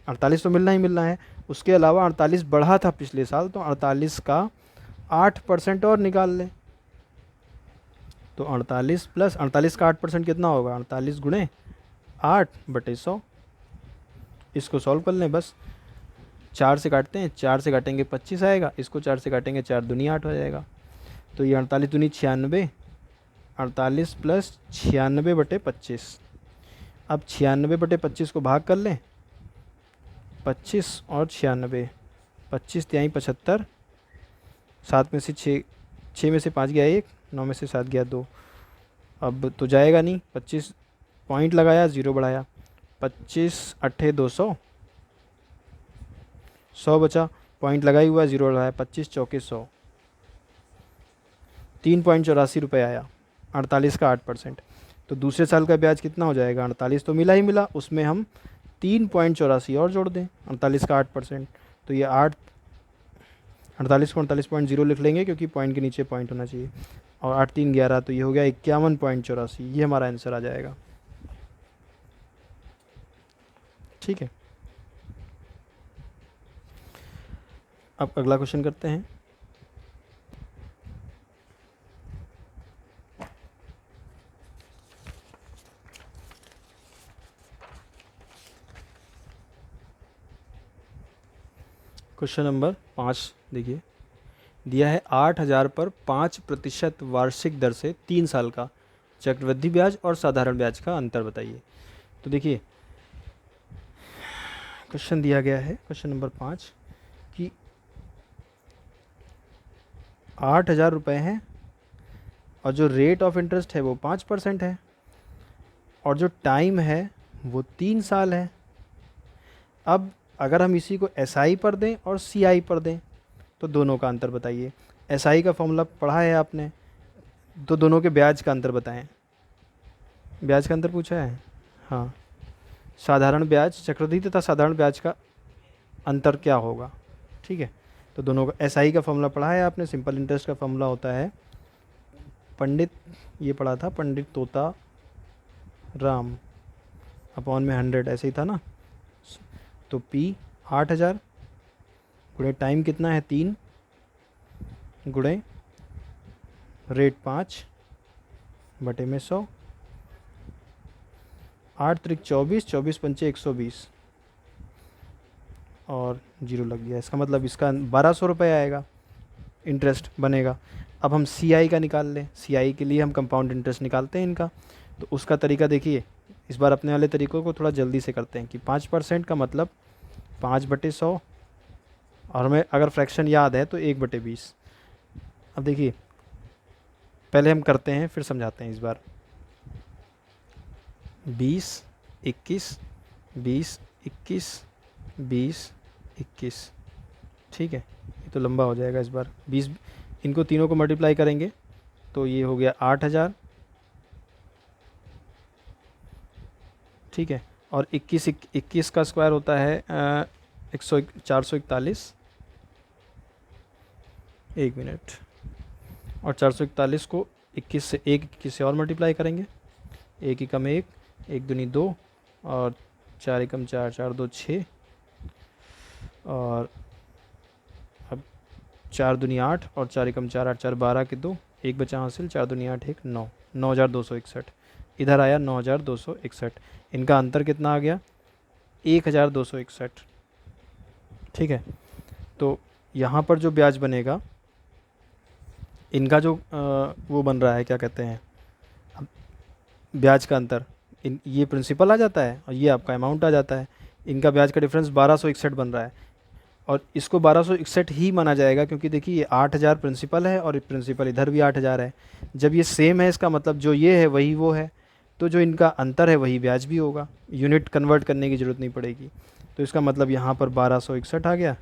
48 तो मिलना ही मिलना है। उसके अलावा 48 बढ़ा था पिछले साल, तो 48 का 8% और निकाल लें, तो 48 प्लस 48 का 8% कितना होगा? 48 गुणे 8/100। इसको सॉल्व कर लें, बस 4 से काटते हैं, 4 से काटेंगे 25 आएगा, इसको 4 से काटेंगे 4 दूनी 8 हो जाएगा। तो ये 48 दूनी 96, 48 प्लस 96/25। अब 96/25 को भाग कर लें, 25 और 96, 25 तिहाई 75, 7 में से 6 में से 5 गया 1, 9 में से 7 गया 2, अब तो जाएगा नहीं, 25 पॉइंट लगाया 0 बढ़ाया, 25 अट्ठे 200, 100 बचा, पॉइंट लगाई हुआ 0 बढ़ाया, 25 चौके 100, 3.84 रुपये आया, 48 का 8%। तो दूसरे साल का ब्याज कितना हो जाएगा? 48 तो मिला ही मिला, उसमें हम 3.84 और जोड़ दें, 48 का 8%, तो ये 48 को 48.0 लिख लेंगे, क्योंकि पॉइंट के नीचे पॉइंट होना चाहिए, और 8 3 11, तो ये हो गया 51.84, ये हमारा आंसर आ जाएगा। ठीक है, अब अगला क्वेश्चन करते हैं। क्वेश्चन नंबर 5 देखिए, दिया है 8,000 पर 5% वार्षिक दर से 3 साल का चक्रवृद्धि ब्याज और साधारण ब्याज का अंतर बताइए। तो देखिए क्वेश्चन दिया गया है, क्वेश्चन नंबर 5, कि 8,000 रुपये हैं और जो रेट ऑफ इंटरेस्ट है वो 5% है, और जो टाइम है वो 3 साल है। अब अगर हम इसी को SI पर दें और CI पर दें, तो दोनों का अंतर बताइए। SI का फॉर्मूला पढ़ा है आपने, तो दोनों के ब्याज का अंतर बताएं। ब्याज का अंतर पूछा है, हाँ। साधारण ब्याज, चक्रवृद्धि तथा साधारण ब्याज का अंतर क्या होगा? ठीक है, तो दोनों का SI का फॉर्मूला पढ़ा है आपने, सिंपल इंटरेस्ट का फॉर्मूला होता है पंडित, ये पढ़ा था, पंडित तोता राम अपॉन में 100, ऐसे ही था ना। तो P 8,000 गुणे टाइम कितना है 3 गुणे रेट 5 बटे में 100, 8 त्रिक 24, 24 पंचे 120, और 0 लग गया। इसका मतलब इसका 1200 रुपये आएगा, इंटरेस्ट बनेगा। अब हम CI का निकाल लें, CI के लिए हम कंपाउंड इंटरेस्ट निकालते हैं इनका। तो उसका तरीका देखिए, इस बार अपने वाले तरीक़ों को थोड़ा जल्दी से करते हैं कि 5% का मतलब 5/100, और हमें अगर फ्रैक्शन याद है तो 1/20। अब देखिए पहले हम करते हैं फिर समझाते हैं इस बार। 20 21 20 21 20 21, ठीक है, ये तो लंबा हो जाएगा। इस बार 20, इनको तीनों को मल्टीप्लाई करेंगे तो ये हो गया 8,000, ठीक है, और 21 का स्क्वायर होता है 441, एक मिनट, और 441 को 21 से और मल्टीप्लाई करेंगे, 1 एकम 1, 1 दूनी 2, और 4 एकम 4, 4 2 6, और अब चार दूनी 8 और 4 एकम 4, 8 4 12 के 2, एक बचा हासिल, 4 दूनी 8 1 9, 9261। इधर आया 9261। इनका अंतर कितना आ गया? 1261। ठीक है, तो यहाँ पर जो ब्याज बनेगा, इनका जो वो बन रहा है, क्या कहते हैं, ब्याज का अंतर, ये प्रिंसिपल आ जाता है और ये आपका अमाउंट आ जाता है। इनका ब्याज का डिफरेंस 1261 बन रहा है और इसको 1261 ही माना जाएगा, क्योंकि देखिए ये 8000 प्रिंसिपल है और प्रिंसिपल इधर भी 8000 है। जब ये सेम है, इसका मतलब जो ये है वही वो है, तो जो इनका अंतर है वही ब्याज भी होगा, यूनिट कन्वर्ट करने की ज़रूरत नहीं पड़ेगी। तो इसका मतलब यहाँ पर 1261 आ गया।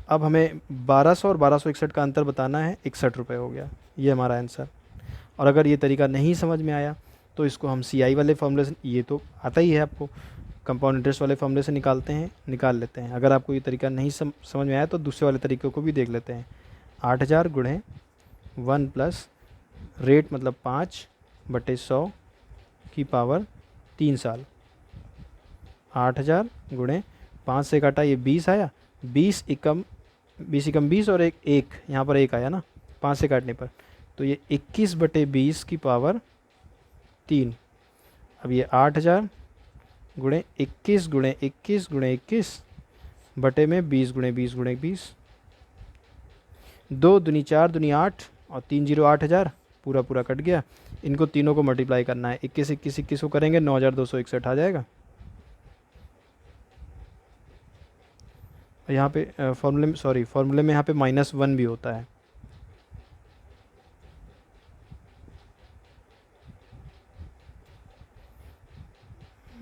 अब हमें 1200 और 1261 का अंतर बताना है, 61 रुपये हो गया, ये हमारा आंसर। और अगर ये तरीका नहीं समझ में आया तो इसको हम CI वाले फॉर्मूले से, ये तो आता ही है आपको, कंपाउंड इंटरेस्ट वाले फॉर्मूले से निकाल लेते हैं। अगर आपको ये तरीका नहीं समझ में आया तो दूसरे वाले तरीके को भी देख लेते हैं। 8000 गुणे 1 प्लस रेट मतलब 5/100 की पावर 3 साल। 8000 गुणे 5 से काटा ये 20 आया, 20 एकम 20 और एक यहाँ पर एक आया ना 5 से काटने पर, तो ये 21/20 की पावर 3। अब ये 8000 गुणे 21 गुणे 21 गुणे 21 बटे में 20 गुणे 20 गुणे 20, 2 दूनी 4 दूनी 8 और 3 0 8000, पूरा पूरा कट गया। इनको तीनों को मल्टीप्लाई करना है, 21 21 21 को करेंगे 9261 आ जाएगा। यहाँ पे फॉर्मूले में यहाँ पे -1 भी होता है।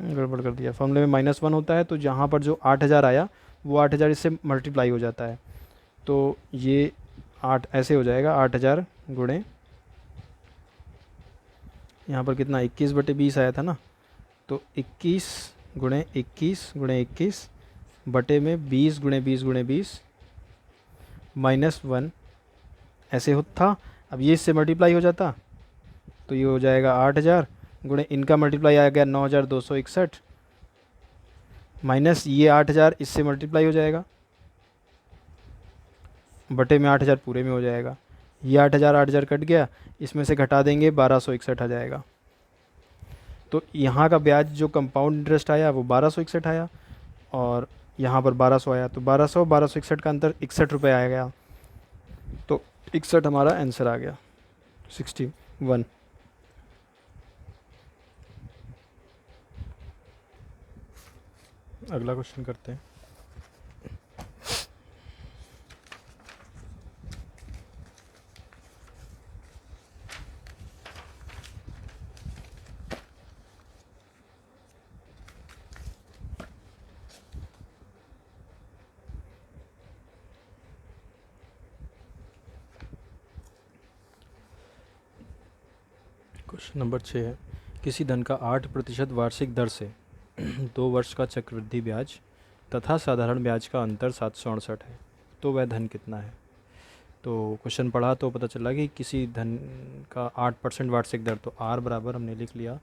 गड़बड़ कर दिया, फॉर्मूले में -1 होता है, तो जहाँ पर जो 8000 आया वो 8000 इससे मल्टीप्लाई हो जाता है, तो ये 8 ऐसे हो जाएगा। 8000 गुणे यहाँ पर कितना 21/20 आया था ना, तो 21 गुणे 21 गुणे 21 बटे में 20 गुणे 20 गुणे 20 -1 ऐसे हो था। अब ये इससे मल्टीप्लाई हो जाता तो ये हो जाएगा 8000 गुणे इनका मल्टीप्लाई आ गया 9261 माइनस ये 8000 इससे मल्टीप्लाई हो जाएगा, बटे में 8000 पूरे में हो जाएगा। ये 8000 कट गया, इसमें से घटा देंगे 1261 आ जाएगा। तो यहाँ का ब्याज जो कंपाउंड इंटरेस्ट आया वो 1261 आया और यहाँ पर 1200 आया, तो 1261 का अंतर 61 रुपये आ गया, तो 61 हमारा आंसर आ गया 61। अगला क्वेश्चन करते हैं। क्वेश्चन नंबर 6 है, किसी धन का 8% वार्षिक दर से 2 वर्ष का चक्रवृद्धि ब्याज तथा साधारण ब्याज का अंतर 768 है, तो वह धन कितना है। तो क्वेश्चन पढ़ा तो पता चला कि किसी धन का 8% वार्षिक दर, तो R बराबर हमने लिख लिया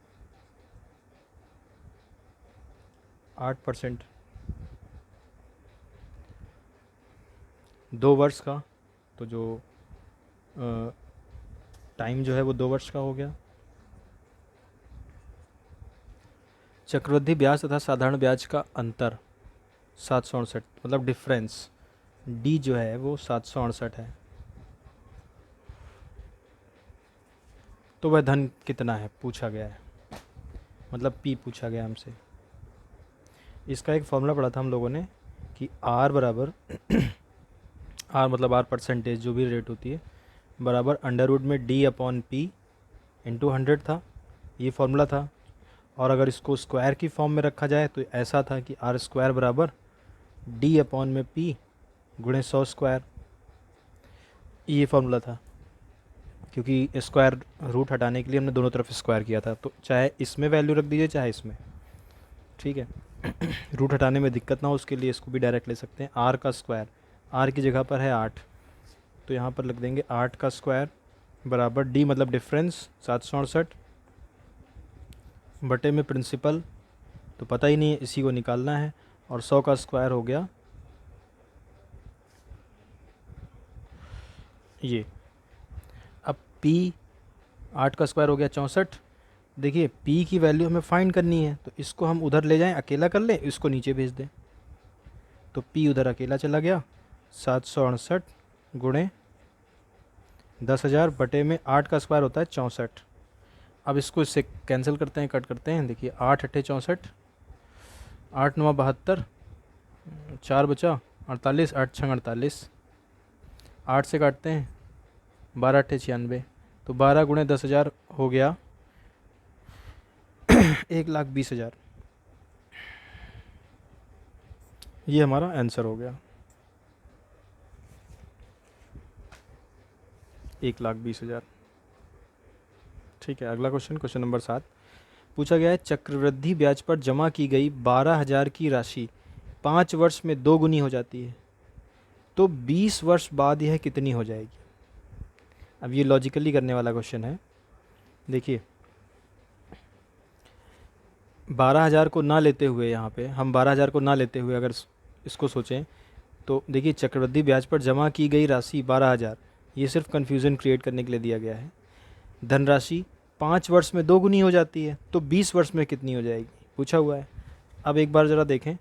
8%, 2 वर्ष का, तो जो टाइम जो है वो 2 वर्ष का हो गया। चक्रवृद्धि ब्याज तथा साधारण ब्याज का अंतर 768, मतलब डिफरेंस D जो है वो 768 है, तो वह धन कितना है पूछा गया है, मतलब P पूछा गया हमसे। इसका एक फॉर्मूला पढ़ा था हम लोगों ने कि R बराबर R मतलब R परसेंटेज जो भी रेट होती है बराबर अंडर रूट में D/P इंटू 100 था, ये फॉर्मूला था। और अगर इसको स्क्वायर की फॉर्म में रखा जाए तो ऐसा था कि R² बराबर D/P गुणे 100 स्क्वायर, ये फॉर्मूला था। क्योंकि स्क्वायर रूट हटाने के लिए हमने दोनों तरफ स्क्वायर किया था, तो चाहे इसमें वैल्यू रख दीजिए चाहे इसमें, ठीक है। रूट हटाने में दिक्कत ना हो उसके लिए इसको भी डायरेक्ट ले सकते हैं। R का स्क्वायर, R की जगह पर है 8, तो यहाँ पर लिख देंगे 8 का स्क्वायर बराबर D मतलब डिफरेंस 768 बटे में प्रिंसिपल, तो पता ही नहीं है, इसी को निकालना है, और 100 का स्क्वायर हो गया ये। अब p 8 का स्क्वायर हो गया 64। देखिए p की वैल्यू हमें फाइंड करनी है, तो इसको हम उधर ले जाएं, अकेला कर लें, इसको नीचे भेज दें। तो p उधर अकेला चला गया, 768 गुणे 10,000 बटे में 8 का स्क्वायर होता है 64। अब इसको इससे कैंसिल करते हैं, कट करते हैं। देखिए 8 अट्ठे 64, 8 9 72, 4 बचा 48, 8 छंग 48, 8 से काटते हैं, 12 अट्ठे 96, तो 12 गुणे 10,000 हो गया 1,20,000। ये हमारा आंसर हो गया 1,20,000। ठीक है, अगला क्वेश्चन, क्वेश्चन नंबर 7 पूछा गया है, चक्रवृद्धि ब्याज पर जमा की गई 12,000 की राशि 5 वर्ष में 2 गुनी हो जाती है, तो 20 वर्ष बाद यह कितनी हो जाएगी। अब ये लॉजिकली करने वाला क्वेश्चन है। देखिए 12,000 को ना लेते हुए, यहाँ पे हम 12,000 को ना लेते हुए अगर इसको सोचें, तो देखिए चक्रवृद्धि ब्याज पर जमा की गई राशि 12,000, ये सिर्फ कन्फ्यूज़न क्रिएट करने के लिए दिया गया है। धनराशि 5 वर्ष में 2 गुनी हो जाती है, तो 20 वर्ष में कितनी हो जाएगी, पूछा हुआ है। अब एक बार ज़रा देखें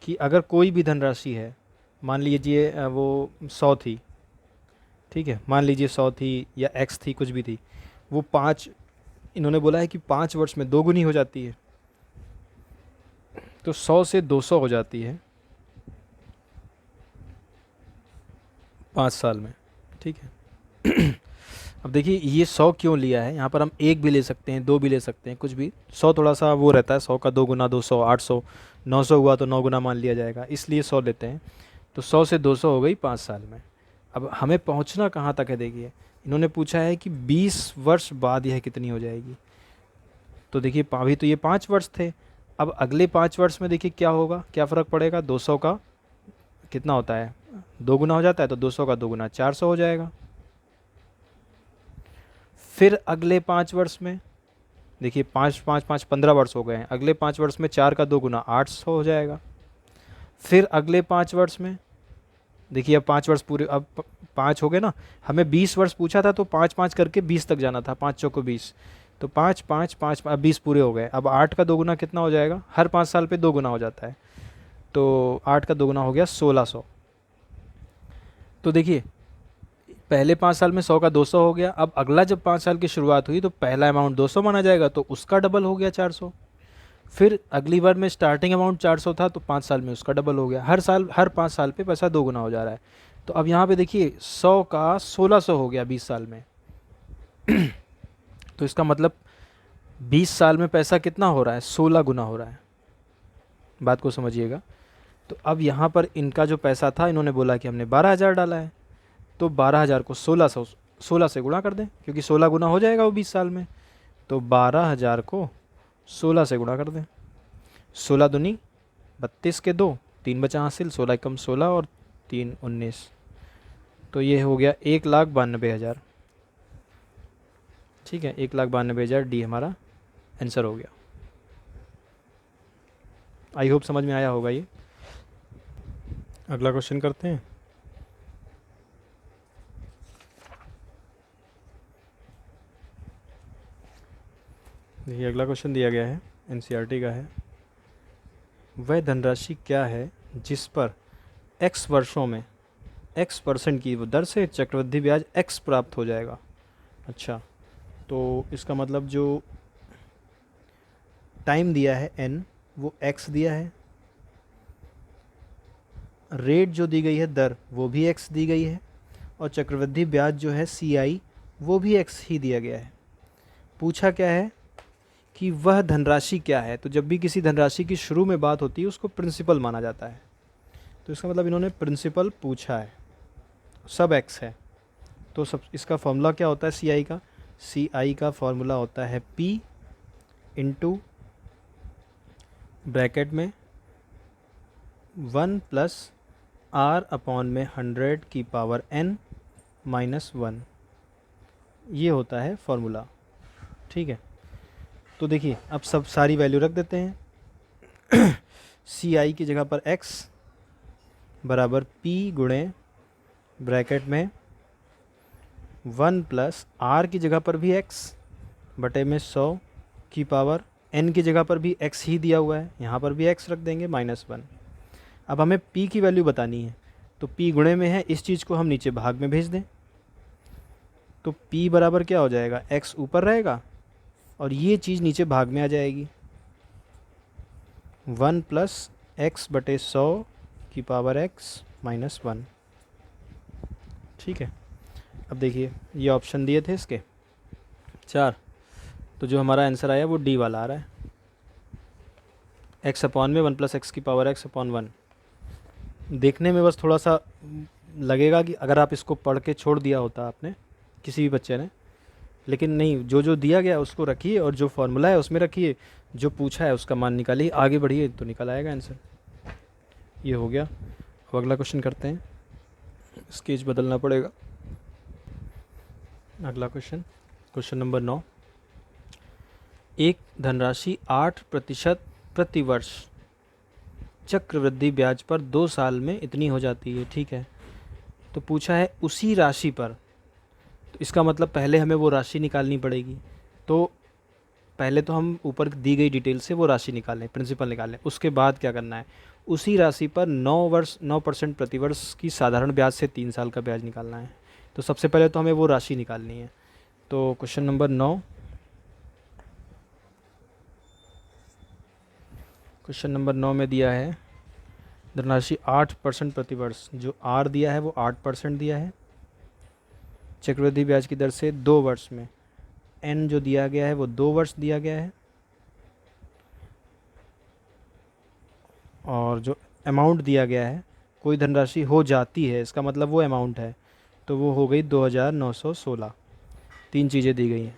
कि अगर कोई भी धनराशि है, मान लीजिए वो 100 थी, ठीक है, मान लीजिए 100 थी या x थी, कुछ भी थी, वो 5, इन्होंने बोला है कि 5 वर्ष में 2 गुनी हो जाती है, तो 100 से 200 हो जाती है 5 साल में। ठीक है। अब देखिए ये 100 क्यों लिया है, यहाँ पर हम 1 भी ले सकते हैं, 2 भी ले सकते हैं, कुछ भी। 100 थोड़ा सा वो रहता है, 100 का 2 गुना 200, 800, 900 हुआ तो 9 गुना मान लिया जाएगा, इसलिए 100 लेते हैं। तो 100 से 200 हो गई 5 साल में। अब हमें पहुँचना कहाँ तक है, देखिए इन्होंने पूछा है कि 20 वर्ष बाद यह कितनी हो जाएगी। तो देखिए अभी तो ये 5 वर्ष थे, अब अगले 5 वर्ष में देखिए क्या होगा, क्या फ़र्क पड़ेगा। 200 का कितना होता है, 2 गुना हो जाता है, तो 200 का 2 गुना 400 हो जाएगा। फिर अगले 5 वर्ष में देखिए 5 5 5 15 वर्ष हो गए हैं, अगले 5 वर्ष में 4 का 2 गुना 800 हो जाएगा। फिर अगले 5 वर्ष में देखिए अब 5 वर्ष पूरे, अब 5 हो गए ना, हमें 20 वर्ष पूछा था, तो 5 5 करके 20 तक जाना था, 5 चौको 20, तो 5 5 5 अब 20 पूरे हो गए। अब 8 का 2 गुना कितना हो जाएगा, हर 5 साल पे 2 गुना हो जाता है, तो 8 का 2 गुना हो गया 1600। तो देखिए पहले 5 साल में 100 का 200 हो गया, अब अगला जब 5 साल की शुरुआत हुई तो पहला अमाउंट 200 माना जाएगा, तो उसका डबल हो गया 400। फिर अगली बार में स्टार्टिंग अमाउंट 400 था, तो 5 साल में उसका डबल हो गया। हर साल, हर 5 साल पे पैसा 2 गुना हो जा रहा है। तो अब यहाँ पे देखिए 100 का 1600 हो गया 20 साल में। तो इसका मतलब 20 साल में पैसा कितना हो रहा है, 16 गुना हो रहा है। बात को समझिएगा। तो अब यहाँ पर इनका जो पैसा था, इन्होंने बोला कि हमने 12,000 डाला है, तो 12,000 को 16 से गुणा कर दें, क्योंकि 16 गुना हो जाएगा वो 20 साल में। तो 12,000 को 16 से गुणा कर दें। 16 दूनी 32 के 2, 3 बचा हासिल, 16 कम 16 और 3 19, तो ये हो गया 1,92,000। ठीक है, 1,92,000 डी हमारा आंसर हो गया। आई होप समझ में आया होगा ये। अगला क्वेश्चन करते हैं। देखिए अगला क्वेश्चन दिया गया है, एनसीईआरटी का है। वह धनराशि क्या है जिस पर x वर्षों में x% की दर से चक्रवृद्धि ब्याज x प्राप्त हो जाएगा। अच्छा, तो इसका मतलब जो टाइम दिया है n, वो x दिया है, रेट जो दी गई है दर, वो भी x दी गई है, और चक्रवृद्धि ब्याज जो है CI, वो भी x ही दिया गया है। पूछा क्या है कि वह धनराशि क्या है। तो जब भी किसी धनराशि की शुरू में बात होती है, उसको प्रिंसिपल माना जाता है। तो इसका मतलब इन्होंने प्रिंसिपल पूछा है, सब x है, तो सब इसका फॉर्मूला क्या होता है CI का। CI का फॉर्मूला होता है P इंटू ब्रैकेट में 1 प्लस R अपॉन में 100 की पावर n माइनस 1, ये होता है फॉर्मूला। ठीक है, तो देखिए अब सब सारी वैल्यू रख देते हैं। CI की जगह पर x बराबर P गुणे ब्रैकेट में 1 प्लस आर की जगह पर भी x बटे में 100 की पावर n की जगह पर भी x ही दिया हुआ है, यहाँ पर भी x रख देंगे -1। अब हमें p की वैल्यू बतानी है, तो p गुणे में है, इस चीज़ को हम नीचे भाग में भेज दें, तो p बराबर क्या हो जाएगा, x ऊपर रहेगा और ये चीज़ नीचे भाग में आ जाएगी, 1 प्लस एक्स बटे 100 की पावर x -1। ठीक है, अब देखिए ये ऑप्शन दिए थे इसके 4, तो जो हमारा आंसर आया वो डी वाला आ रहा है, x अपॉन में 1 प्लस एक्स की पावर x अपॉन 1। देखने में बस थोड़ा सा लगेगा कि अगर आप इसको पढ़ के छोड़ दिया होता आपने, किसी भी बच्चे ने, लेकिन नहीं, जो जो दिया गया उसको रखिए और जो फॉर्मूला है उसमें रखिए, जो पूछा है उसका मान निकालिए, आगे बढ़िए तो निकल आएगा आंसर। ये हो गया। अब अगला क्वेश्चन करते हैं, स्केच बदलना पड़ेगा। अगला क्वेश्चन, क्वेश्चन नंबर 9। एक धनराशि 8% प्रतिवर्ष चक्रवृद्धि ब्याज पर 2 साल में इतनी हो जाती है। ठीक है, तो पूछा है उसी राशि पर, तो इसका मतलब पहले हमें वो राशि निकालनी पड़ेगी। तो पहले तो हम ऊपर दी गई डिटेल से वो राशि निकाल लें, प्रिंसिपल निकाल लें, उसके बाद क्या करना है, उसी राशि पर 9% प्रतिवर्ष की साधारण ब्याज से 3 साल का ब्याज निकालना है। तो सबसे पहले तो हमें वो राशि निकालनी है। तो क्वेश्चन नंबर 9, क्वेश्चन नंबर 9 में दिया है धनराशि 8% प्रतिवर्ष, जो आर दिया है वो 8% दिया है, चक्रवृद्धि ब्याज की दर से 2 वर्ष में, एन जो दिया गया है वो 2 वर्ष दिया गया है, और जो अमाउंट दिया गया है, कोई धनराशि हो जाती है, इसका मतलब वो अमाउंट है, तो वो हो गई 2916। 3 चीज़ें दी गई हैं।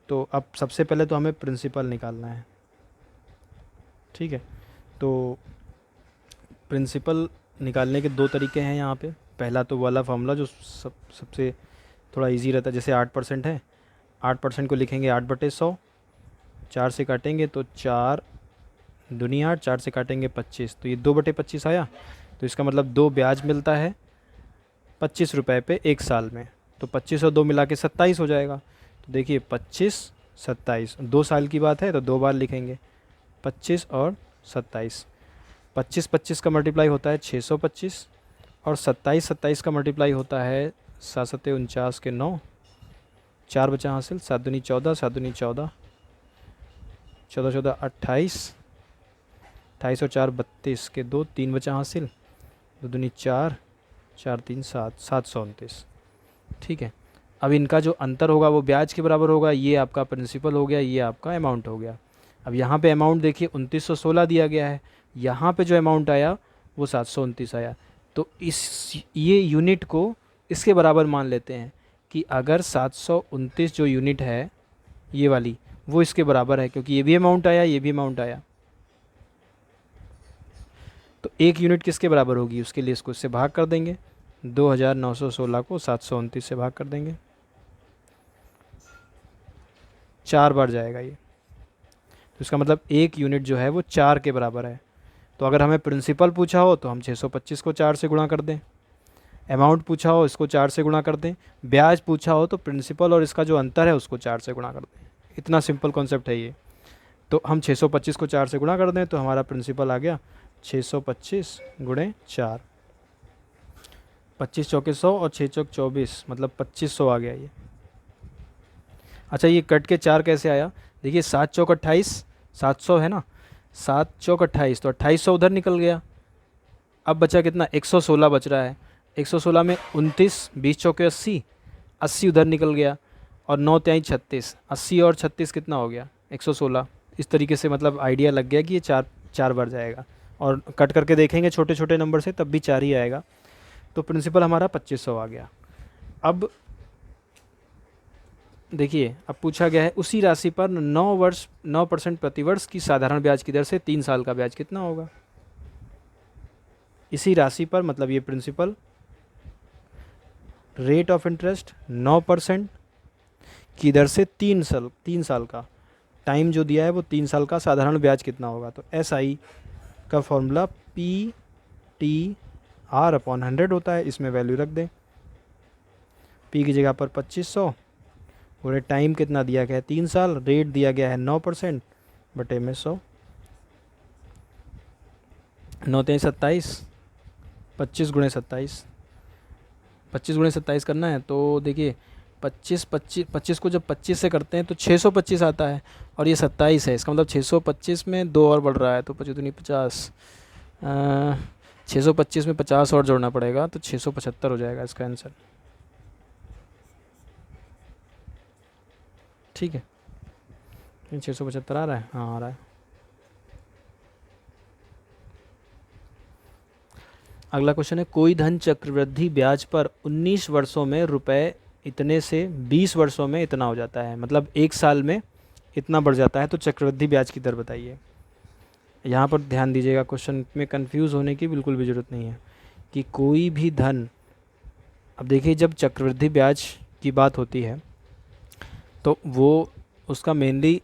तो अब सबसे पहले तो हमें प्रिंसिपल निकालना है। ठीक है, तो प्रिंसिपल निकालने के 2 तरीके हैं यहाँ पे। पहला तो वाला फार्मूला जो सबसे थोड़ा इजी रहता है, जैसे 8% है, 8% को लिखेंगे 8/100, 4 से काटेंगे तो 4 दूनी 8, 4 से काटेंगे 25, तो ये 2/25 आया। तो इसका मतलब 2 ब्याज मिलता है 25 रुपये पे 1 साल में, तो 25 और 2 मिला के 27 हो जाएगा। तो देखिए 25 27, 2 साल की बात है तो 2 बार लिखेंगे, 25 और 27। 25 का मल्टीप्लाई होता है 625, और 27 का मल्टीप्लाई होता है 7 के 9, 4 बचा हासिल, 7 दूनी 14, 7 दूनी 14, 14 14 28, 28 और 4 32 के 2, 3 बचा हासिल, 2 दूनी 4, 4 3 7, 729। ठीक है, अब इनका जो अंतर होगा वो ब्याज के बराबर होगा। ये आपका प्रिंसिपल हो गया, ये आपका अमाउंट हो गया। अब यहाँ पे अमाउंट देखिए 2916 दिया गया है, यहाँ पे जो अमाउंट आया वो 729 आया। तो ये यूनिट को इसके बराबर मान लेते हैं कि अगर 729 जो यूनिट है ये वाली, वो इसके बराबर है, क्योंकि ये भी अमाउंट आया, ये भी अमाउंट आया। तो एक यूनिट किसके बराबर होगी, उसके लिए इसको इससे भाग कर देंगे, 2916 को 729 से भाग कर देंगे, 4 बार जाएगा ये। तो इसका मतलब एक यूनिट जो है वो 4 के बराबर है। तो अगर हमें प्रिंसिपल पूछा हो तो हम 625 को 4 से गुणा कर दें, अमाउंट पूछा हो इसको 4 से गुणा कर दें, ब्याज पूछा हो तो प्रिंसिपल और इसका जो अंतर है उसको 4 से गुणा कर दें। इतना सिंपल कॉन्सेप्ट है ये। तो हम 625 को 4 से गुणा कर दें तो हमारा प्रिंसिपल आ गया 625 गुणे 4, 25 चौके 100 और 6 चौक 24, मतलब 2500 आ गया ये। अच्छा, ये कट के 4 कैसे आया, देखिए 7 चौक 28, 700 है ना, 7 चौक 28, तो 2800 उधर निकल गया। अब बचा कितना, 116 बच रहा है। 116 में 29, 20 चौके 80, 80 उधर निकल गया, और 9 3 36, 80 और 36 कितना हो गया, 116। इस तरीके से मतलब आइडिया लग गया कि ये 4 बार जाएगा, और कट करके देखेंगे छोटे छोटे नंबर से तब भी 4 ही आएगा। तो प्रिंसिपल हमारा 2500 आ गया। अब देखिए, अब पूछा गया है उसी राशि पर 9% प्रतिवर्ष की साधारण ब्याज की दर से 3 साल का ब्याज कितना होगा। इसी राशि पर मतलब ये प्रिंसिपल, रेट ऑफ इंटरेस्ट 9% की दर से 3 साल का, टाइम जो दिया है वो 3 साल का, साधारण ब्याज कितना होगा। तो SI का फॉर्मूला PT R/100 होता है, इसमें वैल्यू रख दें। पी की जगह पर 2500 और टाइम कितना दिया गया है 3 साल, रेट दिया गया है 9% बटे में 100। 9 तेईस 27, 25 × 27, 25 × 27 करना है तो देखिए 25 को जब 25 से करते हैं तो 625 आता है और ये 27 है, इसका मतलब 625 में 2 और बढ़ रहा है तो 25 दूनी 50, 625 में 50 और जोड़ना पड़ेगा तो 675 हो जाएगा इसका आंसर। ठीक है, 675 आ रहा है, हाँ आ रहा है। अगला क्वेश्चन है, कोई धन चक्रवृद्धि ब्याज पर 19 वर्षों में रुपए इतने से 20 वर्षों में इतना हो जाता है, मतलब एक साल में इतना बढ़ जाता है, तो चक्रवृद्धि ब्याज की दर बताइए। यहाँ पर ध्यान दीजिएगा, क्वेश्चन में कंफ्यूज होने की बिल्कुल भी ज़रूरत नहीं है कि कोई भी धन, अब देखिए जब चक्रवृद्धि ब्याज की बात होती है तो वो उसका मेनली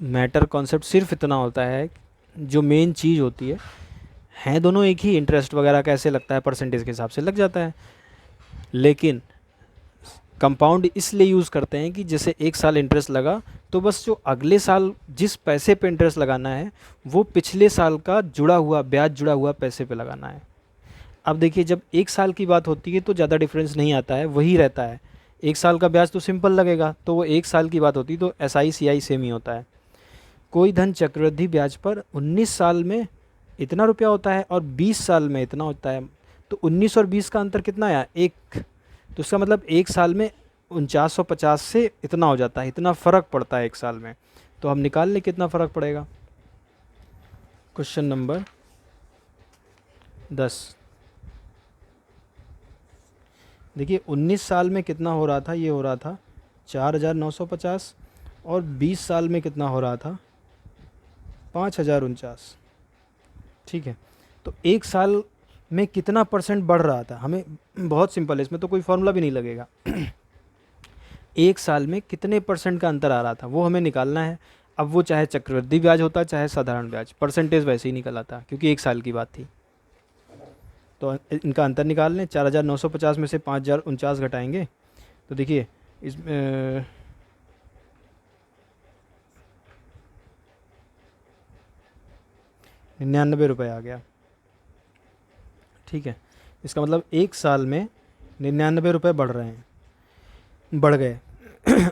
मैटर कॉन्सेप्ट सिर्फ इतना होता है, जो मेन चीज़ होती है दोनों एक ही, इंटरेस्ट वगैरह कैसे लगता है परसेंटेज के हिसाब से लग जाता है, लेकिन कंपाउंड इसलिए यूज़ करते हैं कि जैसे एक साल इंटरेस्ट लगा तो बस जो अगले साल जिस पैसे पे इंटरेस्ट लगाना है वो पिछले साल का जुड़ा हुआ ब्याज जुड़ा हुआ पैसे पे लगाना है। अब देखिए जब एक साल की बात होती है तो ज़्यादा डिफरेंस नहीं आता है, वही रहता है, एक साल का ब्याज तो सिंपल लगेगा, तो वो एक साल की बात होती है तो SI CI सेम ही होता है। कोई धन चक्रवृद्धि ब्याज पर 19 साल में इतना रुपया होता है और 20 साल में इतना होता है, तो 19 और 20 का अंतर कितना आया, एक, तो इसका मतलब एक साल में 4950 से इतना हो जाता है, इतना फ़र्क पड़ता है एक साल में। तो हम निकाल लें कितना फ़र्क पड़ेगा। क्वेश्चन नंबर 10, देखिए 19 साल में कितना हो रहा था, ये हो रहा था 4950 और 20 साल में कितना हो रहा था 5049। ठीक है, तो एक साल में कितना परसेंट बढ़ रहा था, हमें बहुत सिंपल है, इसमें तो कोई फॉर्मूला भी नहीं लगेगा एक साल में कितने परसेंट का अंतर आ रहा था वो हमें निकालना है। अब वो चाहे चक्रवृद्धि ब्याज होता चाहे साधारण ब्याज, परसेंटेज वैसे ही निकल आता क्योंकि एक साल की बात थी। तो इनका अंतर निकाल लें, 4950 में से 5049 घटाएंगे तो देखिए इस 99 रुपये आ गया। ठीक है, इसका मतलब एक साल में 99 रुपये बढ़ रहे हैं, बढ़ गए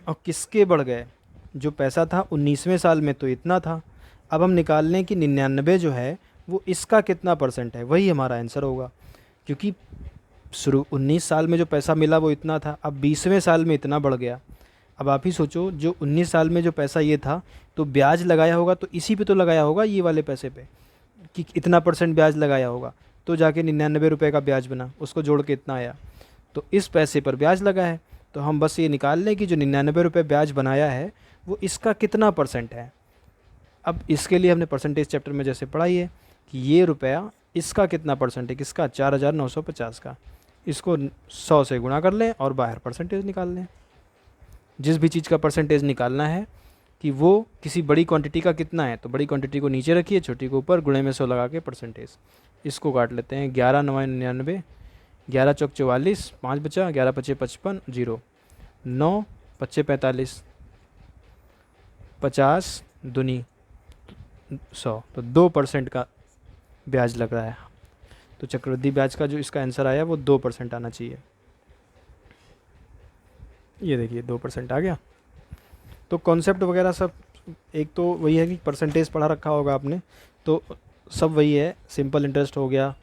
और किसके बढ़ गए, जो पैसा था 19वें साल में तो इतना था, अब हम निकाल लें कि 99 जो है वो इसका कितना परसेंट है, वही हमारा आंसर होगा, क्योंकि शुरू 19 साल में जो पैसा मिला वो इतना था, अब 20वें साल में इतना बढ़ गया। अब आप ही सोचो, जो 19 साल में जो पैसा ये था तो ब्याज लगाया होगा तो इसी पे तो लगाया होगा, ये वाले पैसे पे, कि इतना परसेंट ब्याज लगाया होगा तो जाके 99 रुपये का ब्याज बना, उसको जोड़ के इतना आया, तो इस पैसे पर ब्याज लगा है। तो हम बस ये निकाल लें कि जो 99 रुपये ब्याज बनाया है वो इसका कितना परसेंट है। अब इसके लिए हमने परसेंटेज चैप्टर में जैसे पढ़ाई है कि ये रुपया इसका कितना परसेंट है, किसका, 4950 का, इसको 100 से गुणा कर लें और बाहर परसेंटेज निकाल लें। जिस भी चीज़ का परसेंटेज निकालना है कि वो किसी बड़ी क्वांटिटी का कितना है, तो बड़ी क्वांटिटी को नीचे रखिए, छोटी को ऊपर, गुणे में 100 लगा के परसेंटेज। इसको काट लेते हैं, 11 9 99, 11 चौक 44, 5 बचा, 11 पचे 55, 0, 9 पच्चे 45, 50 दूनी 100, तो 2% का ब्याज लग रहा है। तो चक्रवृद्धि ब्याज का जो इसका आंसर आया वो 2% आना चाहिए। ये देखिए 2% आ गया। तो कॉन्सेप्ट वगैरह सब एक तो वही है कि परसेंटेज पढ़ा रखा होगा आपने, तो सब वही है, सिंपल इंटरेस्ट हो गया,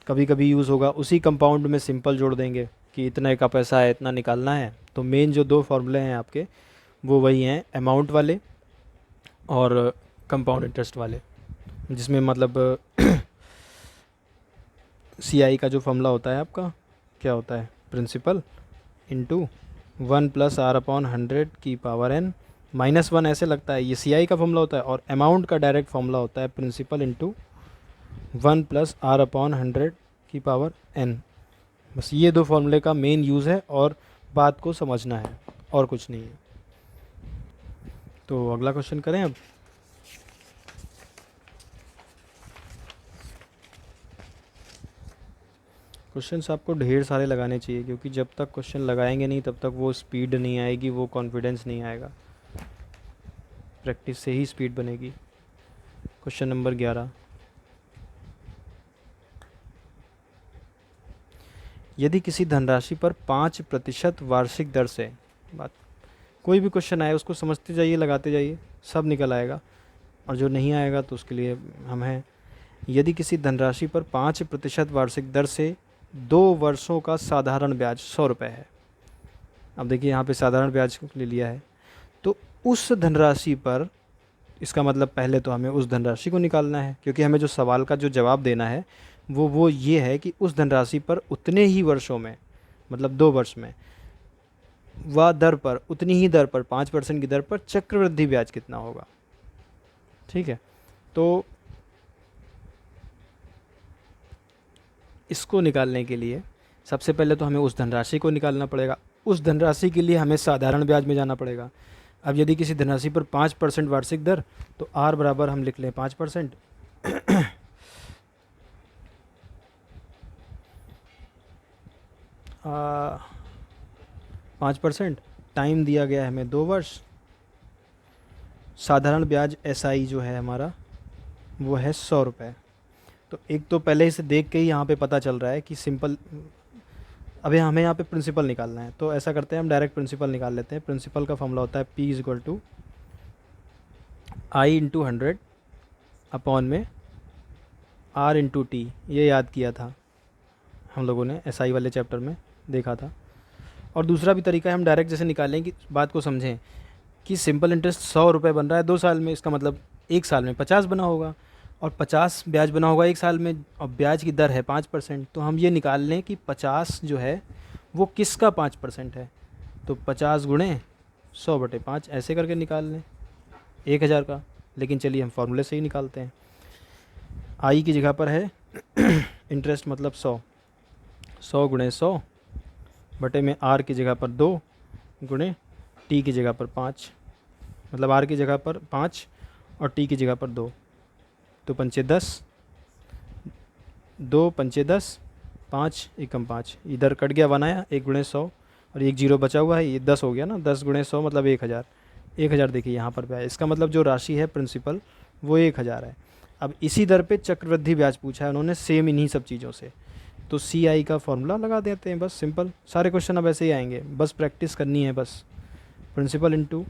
कभी कभी यूज़ होगा, उसी कंपाउंड में सिंपल जोड़ देंगे कि इतने का पैसा है इतना निकालना है। तो मेन जो दो फार्मूले हैं आपके वो वही हैं, अमाउंट वाले और कंपाउंड इंटरेस्ट वाले, जिसमें मतलब CI का जो फॉर्मूला होता है आपका क्या होता है, प्रिंसिपल इंटू 1 + R/100 की पावर n -1 ऐसे लगता है, ये CI का फॉर्मूला होता है। और अमाउंट का डायरेक्ट फॉर्मूला होता है प्रिंसिपल इंटू 1 + R/100 की पावर n। बस ये दो फॉर्मूले का मेन यूज़ है और बात को समझना है और कुछ नहीं है। तो अगला क्वेश्चन करें अब। क्वेश्चंस आपको ढेर सारे लगाने चाहिए, क्योंकि जब तक क्वेश्चन लगाएंगे नहीं तब तक वो स्पीड नहीं आएगी, वो कॉन्फिडेंस नहीं आएगा। प्रैक्टिस से ही स्पीड बनेगी। क्वेश्चन नंबर 11, यदि किसी धनराशि पर 5% वार्षिक दर से, बात कोई भी क्वेश्चन आए उसको समझते जाइए, लगाते जाइए, सब निकल आएगा, और जो नहीं आएगा तो उसके लिए हम हैं। यदि किसी धनराशि पर 5% वार्षिक दर से 2 वर्षों का साधारण ब्याज 100 रुपये है। अब देखिए यहाँ पे साधारण ब्याज ले लिया है, तो उस धनराशि पर, इसका मतलब पहले तो हमें उस धनराशि को निकालना है, क्योंकि हमें जो सवाल का जो जवाब देना है वो ये है कि उस धनराशि पर उतने ही वर्षों में, मतलब 2 वर्ष में, वह दर पर, उतनी ही दर पर, 5% की दर पर चक्रवृद्धि ब्याज कितना होगा। ठीक है, तो इसको निकालने के लिए सबसे पहले तो हमें उस धनराशि को निकालना पड़ेगा। उस धनराशि के लिए हमें साधारण ब्याज में जाना पड़ेगा। अब यदि किसी धनराशि पर 5% वार्षिक दर, तो आर बराबर हम लिख लें 5%। 5%, टाइम दिया गया है हमें 2 वर्ष। साधारण ब्याज SI जो है हमारा वो है 100 रुपये। तो एक तो पहले इसे देख के ही यहाँ पे पता चल रहा है कि सिंपल, अभी हमें यहाँ पे प्रिंसिपल निकालना है, तो ऐसा करते हैं हम डायरेक्ट प्रिंसिपल निकाल लेते हैं। प्रिंसिपल का फॉर्मूला होता है P = I × 100 अपॉन में R × T। ये याद किया था हम लोगों ने, SI वाले चैप्टर में देखा था। और दूसरा भी तरीका है, हम डायरेक्ट जैसे निकालें कि बात को समझें कि सिंपल इंटरेस्ट 100 रुपये बन रहा है 2 साल में, इसका मतलब 1 साल में 50 बना होगा, और 50 ब्याज बना होगा 1 साल में, और ब्याज की दर है 5%। तो हम ये निकाल लें कि 50 जो है वो किसका 5% है, तो 50 × 100/5 ऐसे करके निकाल लें 1000 का। लेकिन चलिए हम फार्मूले से ही निकालते हैं। आई की जगह पर है इंटरेस्ट मतलब 100, 100 × 100 बटे में आर की जगह पर 2 × टी की जगह पर 5, मतलब आर की जगह पर 5 और टी की जगह पर 2, तो 5 10, 2 5 10, 5 एकम 5, इधर कट गया 1 आया, 1 × 100 और 1 0 बचा हुआ है, ये 10 हो गया ना, 10 × 100 मतलब 1000। 1000 देखिए यहाँ पर ब्याज, इसका मतलब जो राशि है प्रिंसिपल वो 1000 है। अब इसी दर पे चक्रवृद्धि ब्याज पूछा है उन्होंने, सेम इन्हीं सब चीज़ों से, तो CI का फॉर्मूला लगा देते हैं बस, सिंपल। सारे क्वेश्चन अब ऐसे ही आएंगे, बस प्रैक्टिस करनी है बस। प्रिंसिपल इंटू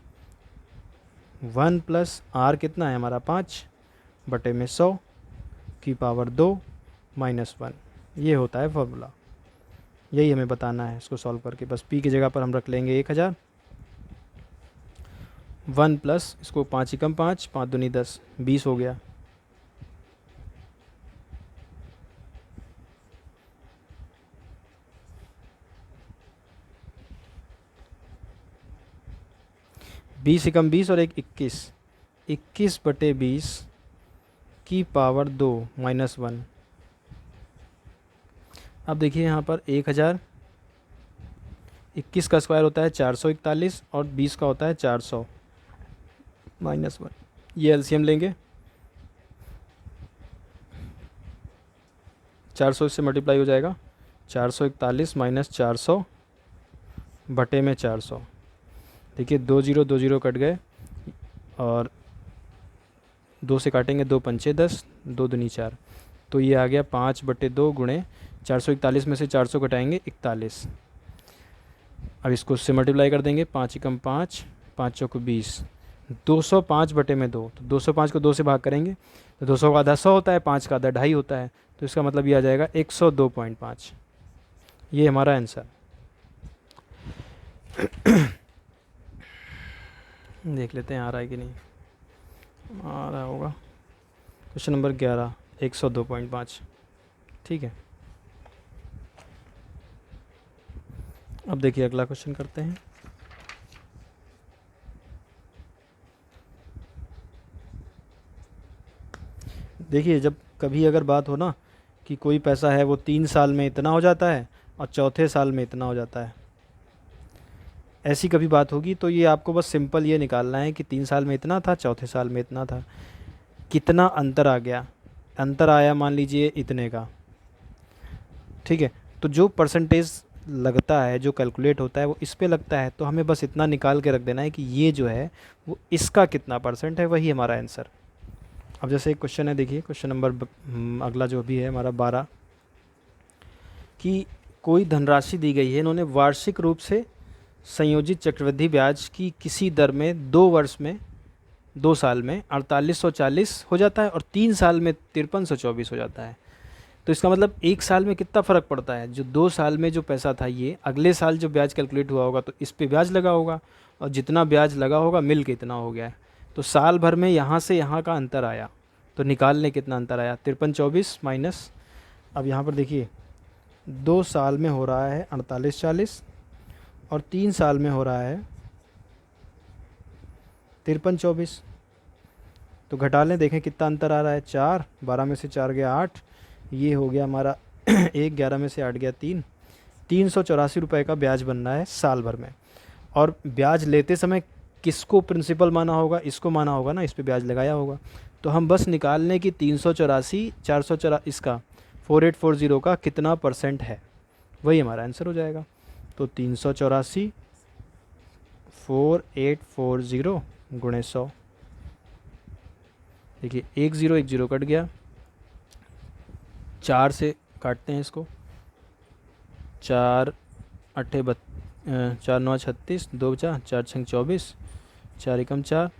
1 + R कितना है हमारा 5 बटे में 100 की पावर 2 - 1, ये होता है फॉर्मूला। यही हमें बताना है इसको सॉल्व करके। बस P की जगह पर हम रख लेंगे 1000, 1 + इसको 5 एकम 5, 5 दूनी 10, 20 हो गया। बीस एकम 20 और 21, 21/20 की पावर 2 - 1। अब देखिए यहाँ पर 1000, 21 का स्क्वायर होता है 441 और 20 का होता है 400 - 1। ये एलसीएम लेंगे, 400 इससे मल्टीप्लाई हो जाएगा, 441 - 400 बटे में 400। देखिए 2 0 2 0 कट गए, और 2 से काटेंगे 2 पंचे 10, 2 दूनी 4, तो ये आ गया 5/2 × 441 में से 400 घटाएंगे 41। अब इसको उससे मल्टीप्लाई कर देंगे, 5 एकम 5, 5 चौक 20, 205/2, तो 205 को 2 से भाग करेंगे तो 200 का आधा 100 होता है, 5 का आधा 2.5 होता है, तो इसका मतलब ये आ जाएगा 102.5। ये हमारा आंसर। देख लेते हैं आ रहा है कि नहीं, आ रहा होगा। Question number 11, 102.5। ठीक है, अब देखिए अगला क्वेश्चन करते हैं। देखिए जब कभी अगर बात हो ना कि कोई पैसा है वो 3 साल में इतना हो जाता है और चौथे साल में इतना हो जाता है, ऐसी कभी बात होगी, तो ये आपको बस सिंपल ये निकालना है कि 3 साल में इतना था, चौथे साल में इतना था, कितना अंतर आ गया। अंतर आया मान लीजिए इतने का, ठीक है, तो जो परसेंटेज लगता है, जो कैलकुलेट होता है वो इस पे लगता है, तो हमें बस इतना निकाल के रख देना है कि ये जो है वो इसका कितना परसेंट है, वही हमारा आंसर। अब जैसे एक क्वेश्चन है, देखिए क्वेश्चन नंबर अगला जो भी है हमारा 12, कि कोई धनराशि दी गई है, इन्होंने वार्षिक रूप से संयोजित चक्रवृद्धि ब्याज की किसी दर में 2 वर्ष में 2 साल में 4840 हो जाता है और 3 साल में 5324 हो जाता है। तो इसका मतलब 1 साल में कितना फ़र्क पड़ता है, जो 2 साल में जो पैसा था ये अगले साल जो ब्याज कैलकुलेट हुआ होगा तो इस पे ब्याज लगा होगा, और जितना ब्याज लगा होगा मिल के इतना हो गया है। तो साल भर में यहाँ से यहाँ का अंतर आया, तो निकाल लें कितना अंतर आया, 5324 माइनस, अब यहाँ पर देखिए 2 साल में हो रहा है 4840 और 3 साल में हो रहा है 5324। तो घटा लें, देखें कितना अंतर आ रहा है, 4, 12 में से 4 गया 8, ये हो गया हमारा 1, 11 में से 8 गया 3, 384 रुपये का ब्याज बनना है साल भर में। और ब्याज लेते समय किसको प्रिंसिपल माना होगा, इसको माना होगा ना, इस पे ब्याज लगाया होगा। तो हम बस निकाल लें कि 384 484 इसका 4840 का कितना परसेंट है, वही हमारा आंसर हो जाएगा। तो 384 4840 गुणे 100, देखिए 1 0 कट गया, 4 से काटते हैं इसको, 4 8 4 9 36, 2 बचा, 4 6 24, 4 एकम 4,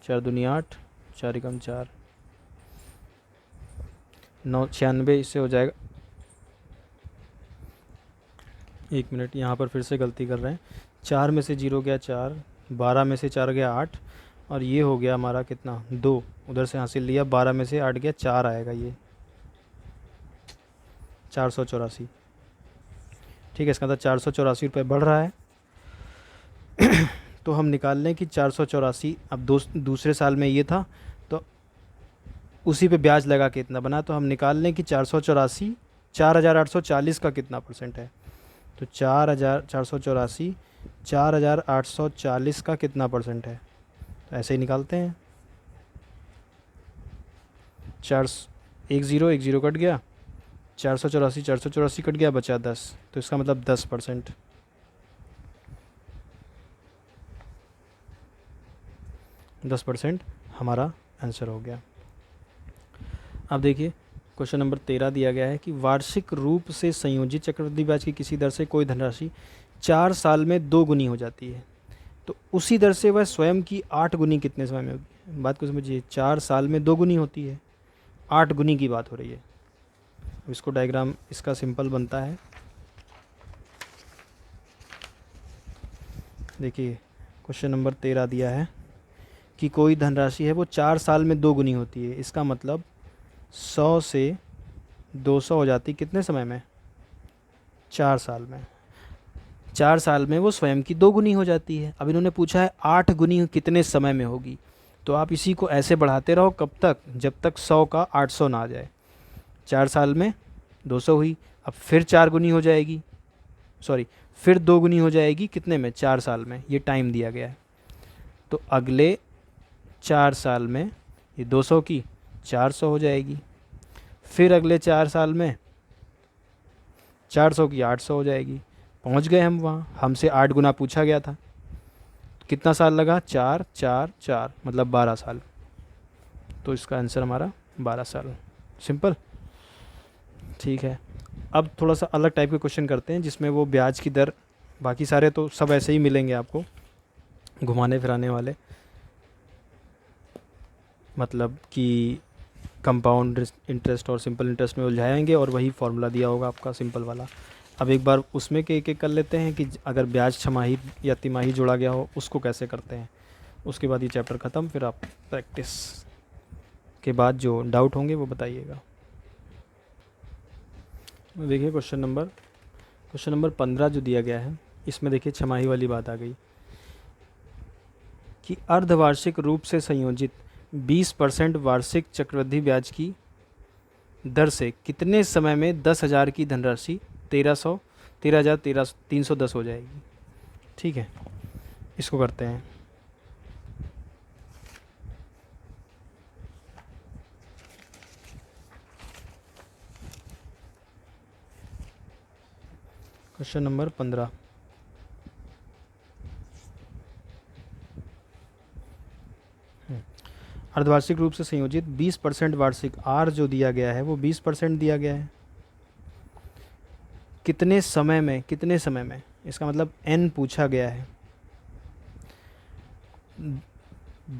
4 दूनी 8, 4 एकम 4, 9 96, इससे हो जाएगा, 1 मिनट यहाँ पर फिर से गलती कर रहे हैं, 4 में से 0 गया 4, 12 में से 4 गया 8, और ये हो गया हमारा कितना 2, उधर से हासिल लिया, 12 में से 8 गया 4 आएगा, ये 484। ठीक है, इसका मतलब 484 रुपये बढ़ रहा है। तो हम निकाल लें कि 484, अब दूसरे साल में ये था तो उसी पे ब्याज लगा के इतना बना, तो हम निकाल लें कि 484 4840 का कितना परसेंट है। तो 484 4840 का कितना परसेंट है, तो ऐसे ही निकालते हैं। 1 0 कट गया, 484 कट गया, बचा 10, तो इसका मतलब 10%। हमारा आंसर हो गया। अब देखिए क्वेश्चन नंबर 13 दिया गया है कि वार्षिक रूप से संयोजित चक्रवृद्धि ब्याज की किसी दर से कोई धनराशि 4 साल में 2 गुनी हो जाती है, तो उसी दर से वह स्वयं की 8 गुनी कितने समय में होगी। बात को समझिए, 4 साल में 2 गुनी होती है, 8 गुनी की बात हो रही है। इसको डायग्राम इसका सिंपल बनता है, देखिए क्वेश्चन नंबर 13 दिया है कि कोई धनराशि है वो 4 साल में 2 गुनी होती है, इसका मतलब 100 से 200 हो जाती कितने समय में, 4 साल में। 4 साल में वो स्वयं की 2 गुनी हो जाती है। अब इन्होंने पूछा है 8 गुनी कितने समय में होगी, तो आप इसी को ऐसे बढ़ाते रहो कब तक, जब तक 100 का 800 ना आ जाए। 4 साल में 200 हुई, अब फिर 4 गुनी हो जाएगी, सॉरी फिर 2 गुनी हो जाएगी कितने में, 4 साल में, ये टाइम दिया गया है। तो अगले 4 साल में ये 200 की 400 हो जाएगी, फिर अगले 4 साल में 400 की 800 हो जाएगी। पहुंच गए हम वहाँ, हमसे 8 गुना पूछा गया था, कितना साल लगा, 4 4 4 मतलब 12 साल। तो इसका आंसर हमारा 12 साल, सिंपल। ठीक है, अब थोड़ा सा अलग टाइप के क्वेश्चन करते हैं जिसमें वो ब्याज की दर, बाकी सारे तो सब ऐसे ही मिलेंगे आपको घुमाने फिराने वाले, मतलब कि कंपाउंड इंटरेस्ट और सिंपल इंटरेस्ट में उलझाएंगे और वही फार्मूला दिया होगा आपका सिंपल वाला। अब एक बार उसमें के एक एक कर लेते हैं कि अगर ब्याज छमाही या तिमाही जोड़ा गया हो उसको कैसे करते हैं, उसके बाद ये चैप्टर ख़त्म, फिर आप प्रैक्टिस के बाद जो डाउट होंगे वो बताइएगा। देखिए क्वेश्चन नंबर 15 जो दिया गया है, इसमें देखिए छमाही वाली बात आ गई कि अर्धवार्षिक रूप से संयोजित 20% वार्षिक चक्रवृद्धि ब्याज की दर से कितने समय में 10,000 की धनराशि 13,310 हो जाएगी। ठीक है, इसको करते हैं। Question number 15। अर्धवार्षिक रूप से संयोजित 20% वार्षिक आर जो दिया गया है वो 20% दिया गया है। कितने समय में, कितने समय में, इसका मतलब एन पूछा गया है।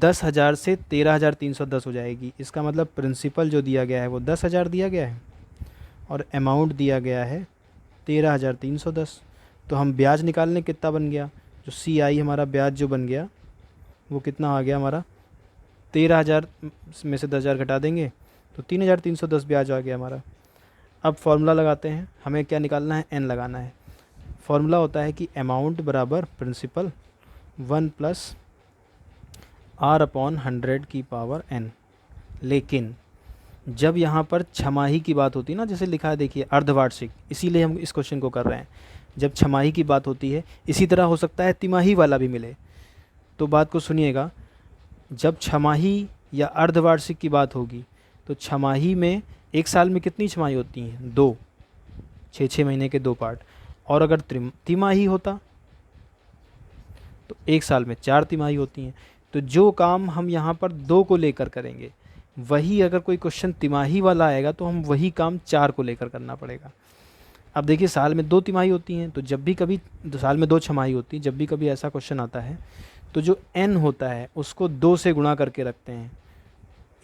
10,000 से 13,310 हो जाएगी। इसका मतलब प्रिंसिपल जो दिया गया है वो 10,000 दिया गया है और अमाउंट दिया गया है 13,310। तो हम ब्याज निकालने कितना बन गया, जो सी आई हमारा ब्याज जो बन गया वो कितना आ गया हमारा, 13,000 में से 10,000 घटा देंगे तो 3,310 ब्याज आ गया हमारा। अब फॉर्मूला लगाते हैं, हमें क्या निकालना है, एन लगाना है। फॉर्मूला होता है कि अमाउंट बराबर प्रिंसिपल 1 प्लस आर अपॉन 100 की पावर एन। लेकिन जब यहाँ पर छमाही की बात होती है ना, जैसे लिखा है देखिए अर्धवार्षिक, इसीलिए हम इस क्वेश्चन को कर रहे हैं। जब छमाही की बात होती है, इसी तरह हो सकता है तिमाही वाला भी मिले। तो बात को सुनिएगा, जब छमाही या अर्धवार्षिक की बात होगी तो छमाही में एक साल में कितनी छमाही होती हैं, 2, 6 महीने के 2 पार्ट। और अगर तिमाही होता तो एक साल में 4 तिमाही होती हैं। तो जो काम हम यहाँ पर 2 को लेकर करेंगे, वही अगर कोई क्वेश्चन तिमाही वाला आएगा तो हम वही काम 4 को लेकर करना पड़ेगा। अब देखिए साल में 2 तिमाही होती हैं, तो जब भी कभी साल में 2 छमाही होती, जब भी कभी ऐसा क्वेश्चन आता है तो जो n होता है उसको 2 से गुणा करके रखते हैं।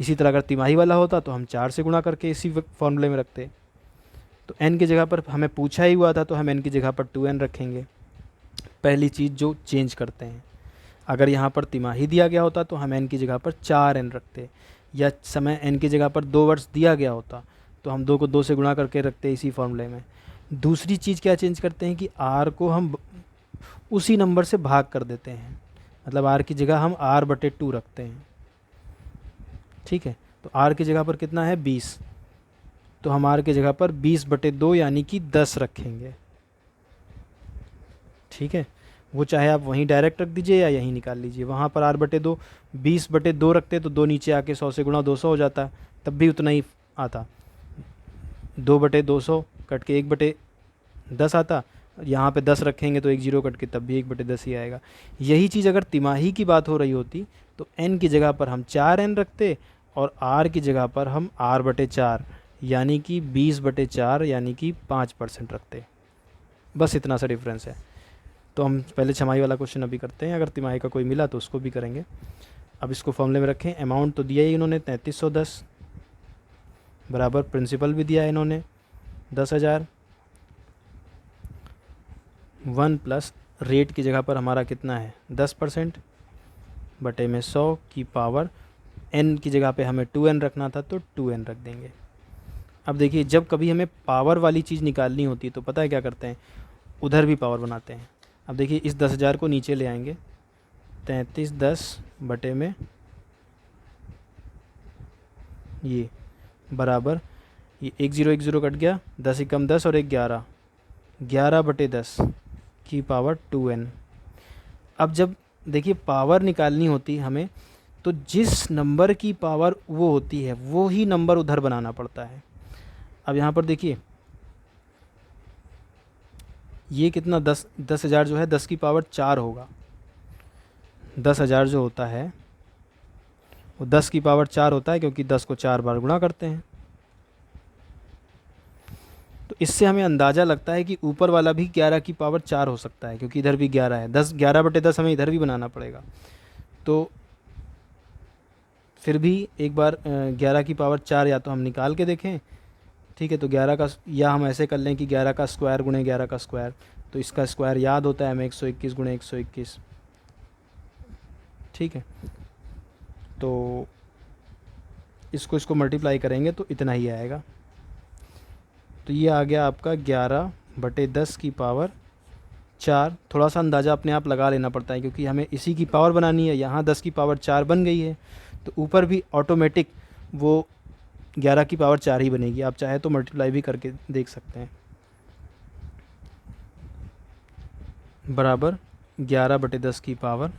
इसी तरह अगर तिमाही वाला होता तो हम 4 से गुणा करके इसी फॉर्मूले में रखते। तो n की जगह पर हमें पूछा ही हुआ था तो हम n की जगह पर 2n रखेंगे। पहली चीज़ जो चेंज करते हैं, अगर यहाँ पर तिमाही दिया गया होता तो हम n की जगह पर 4n रखते, या समय n की जगह पर 2 वर्ष दिया गया होता तो हम 2 को 2 से गुणा करके रखते इसी फॉर्मूले में। दूसरी चीज़ क्या चेंज करते हैं कि r को हम उसी नंबर से भाग कर देते हैं, मतलब r की जगह हम r/2 रखते हैं। ठीक है, तो r की जगह पर कितना है 20, तो हम r की जगह पर 20/2 यानी कि 10 रखेंगे। ठीक है, वो चाहे आप वहीं डायरेक्ट रख दीजिए या यहीं निकाल लीजिए। वहाँ पर r/2 20/2 रखते तो 2 नीचे आके 100 से गुणा 200 हो जाता, तब भी उतना ही आता। 2/200 कट के 1/10 आता, यहाँ पे 10 रखेंगे तो 1 0 कट के तब भी 1/10 ही आएगा। यही चीज़ अगर तिमाही की बात हो रही होती तो n की जगह पर हम 4n रखते और r की जगह पर हम r/4 यानी कि 20/4 यानी कि 5% रखते। बस इतना सा डिफरेंस है। तो हम पहले छमाही वाला क्वेश्चन अभी करते हैं, अगर तिमाही का कोई मिला तो उसको भी करेंगे। अब इसको फॉर्मूले में रखें। अमाउंट तो दिया ही इन्होंने 3310 बराबर प्रिंसिपल भी दिया है इन्होंने 10,000, 1 प्लस रेट की जगह पर हमारा कितना है 10% बटे में 100 की पावर n की जगह पे हमें 2n रखना था तो 2n रख देंगे। अब देखिए जब कभी हमें पावर वाली चीज़ निकालनी होती है तो पता है क्या करते हैं, उधर भी पावर बनाते हैं। अब देखिए इस 10,000 को नीचे ले आएंगे, 3310 बटे में ये बराबर, ये 1 0 1 0 कट गया, 10 एकम 10 और 1 11, 11/10 की पावर 2n। अब जब देखिए पावर निकालनी होती है हमें तो जिस नंबर की पावर वो होती है वो ही नंबर उधर बनाना पड़ता है। अब यहाँ पर देखिए ये कितना 10,000 जो है 10 की पावर 4 होगा। 10,000 जो होता है वो 10 की पावर 4 होता है क्योंकि 10 को 4 बार गुणा करते हैं। तो इससे हमें अंदाज़ा लगता है कि ऊपर वाला भी 11 की पावर 4 हो सकता है क्योंकि इधर भी 11 है। 11/10 हमें इधर भी बनाना पड़ेगा। तो फिर भी एक बार 11 की पावर 4 या तो हम निकाल के देखें, ठीक है, तो 11 का, या हम ऐसे कर लें कि 11 का स्क्वायर गुणे 11 का स्क्वायर, तो इसका स्क्वायर याद होता है हमें 121 गुणे 121। ठीक है, तो इसको मल्टीप्लाई करेंगे तो इतना ही आएगा। तो ये आ गया आपका 11/10 की पावर 4। थोड़ा सा अंदाज़ा अपने आप लगा लेना पड़ता है क्योंकि हमें इसी की पावर बनानी है। यहाँ 10 की पावर 4 बन गई है तो ऊपर भी ऑटोमेटिक वो 11 की पावर 4 ही बनेगी। आप चाहे तो मल्टीप्लाई भी करके देख सकते हैं। बराबर 11/10 की पावर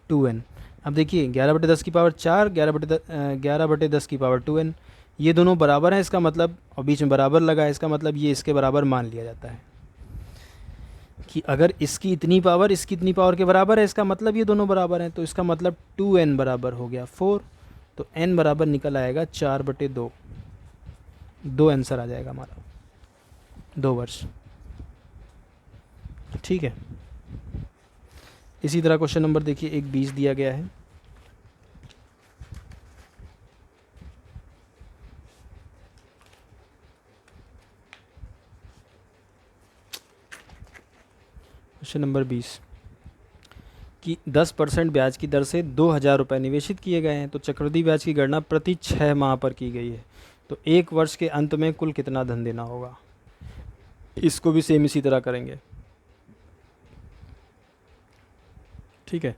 2n। अब देखिए 11/10 की पावर 4, 11/10 की पावर 2n, ये दोनों बराबर हैं, इसका मतलब, और बीच में बराबर लगा है, इसका मतलब ये इसके बराबर मान लिया जाता है। कि अगर इसकी इतनी पावर के बराबर है, इसका मतलब ये दोनों बराबर हैं, तो इसका मतलब 2n बराबर हो गया 4, तो n बराबर निकल आएगा 4/2। 2 आंसर आ जाएगा हमारा, 2 वर्ष। ठीक है। इसी तरह क्वेश्चन नंबर देखिए, एक 20 दिया गया है। क्वेश्चन नंबर 20 कि 10% ब्याज की दर से 2,000 रुपये निवेशित किए गए हैं, तो चक्रवृद्धि ब्याज की गणना प्रति 6 माह पर की गई है, तो 1 वर्ष के अंत में कुल कितना धन देना होगा। इसको भी सेम इसी तरह करेंगे। ठीक है,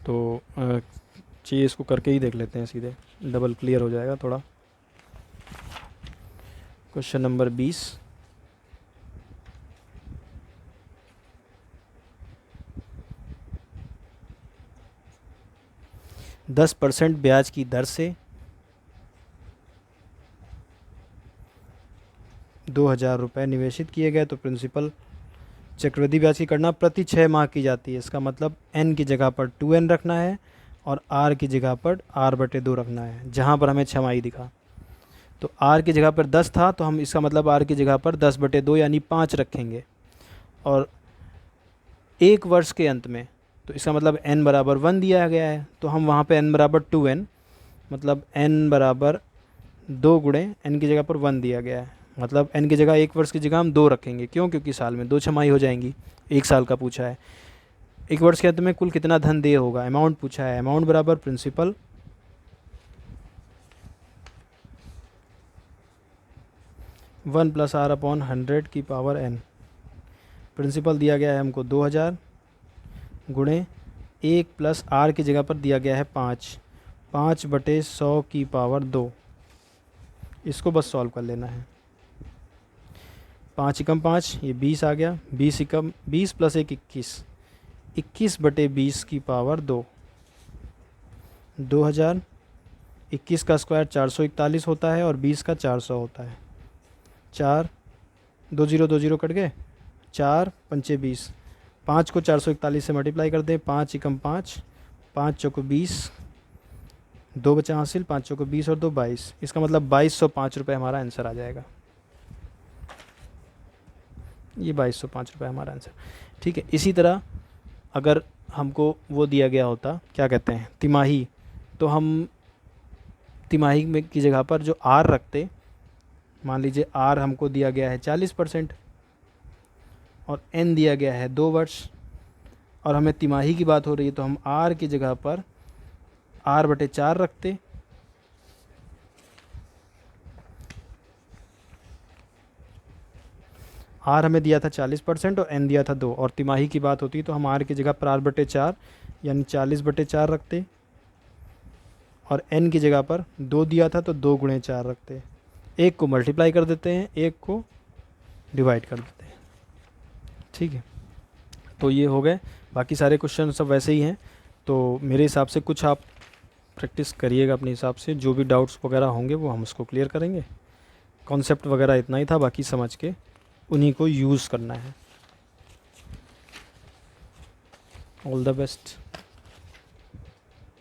तो चाहिए इसको करके ही देख लेते हैं, सीधे डबल क्लियर हो जाएगा थोड़ा। क्वेश्चन नंबर 20 10% ब्याज की दर से 2,000 रुपये निवेशित किए गए, तो प्रिंसिपल चक्रवृद्धि ब्याज की गणना प्रति 6 माह की जाती है। इसका मतलब n की जगह पर 2n रखना है और r की जगह पर r/2 रखना है, जहाँ पर हमें छमाही दिखा। तो r की जगह पर 10 था, तो हम इसका मतलब r की जगह पर 10/2 यानी 5 रखेंगे। और 1 वर्ष के अंत में, तो इसका मतलब n बराबर 1 दिया गया है, तो हम वहाँ पे n बराबर 2n, मतलब n बराबर 2 गुणे n की जगह पर 1 दिया गया है, मतलब n की जगह 1 वर्ष की जगह हम 2 रखेंगे। क्यों? क्योंकि साल में 2 छमाही हो जाएंगी, 1 साल का पूछा है। 1 वर्ष के अंत में कुल कितना धन देय होगा, अमाउंट पूछा है। अमाउंट बराबर प्रिंसिपल 1 + r/100 की पावर n। प्रिंसिपल दिया गया है हमको 2,000 गुणे 1 + r की जगह पर दिया गया है 5, 5/100 की पावर 2। इसको बस सॉल्व कर लेना है। 5 एकम 5, ये 20 आ गया। 20 + 1 21, 21/20 की पावर 2। 2,000, 21 का स्क्वायर 441 होता है और 20 का 400 होता है। 4 2 0 2 0 कट गए, 4 पंचे 20। 5 को 441 से मल्टीप्लाई कर दें, 5 एकम 5, 5 चौको 20, 2 बचा हासिल, 5 चौको 20 और 2 22। इसका मतलब 2205 रुपये हमारा आंसर आ जाएगा। ये 2205 रुपये हमारा आंसर। ठीक है। इसी तरह अगर हमको वो दिया गया होता, क्या कहते हैं, तिमाही, तो हम तिमाही में की जगह पर जो आर रखते, मान लीजिए आर हमको दिया गया है 40% और एन दिया गया है 2 वर्ष, और हमें तिमाही की बात हो रही है, तो हम आर की जगह पर r/4 रखते, आर हमें दिया था 40% और एन दिया था 2, और तिमाही की बात होती तो हम आर की जगह पर r/4 यानी 40/4 रखते, और एन की जगह पर 2 दिया था तो 2 गुणे 4 रखते। एक को मल्टीप्लाई कर देते हैं, एक को डिवाइड कर देते हैं। ठीक है, तो ये हो गए। बाकी सारे क्वेश्चन सब वैसे ही हैं, तो मेरे हिसाब से कुछ आप प्रैक्टिस करिएगा अपने हिसाब से, जो भी डाउट्स वगैरह होंगे वो हम उसको क्लियर करेंगे। कॉन्सेप्ट वगैरह इतना ही था, बाकी समझ के उन्हीं को यूज़ करना है। All the best.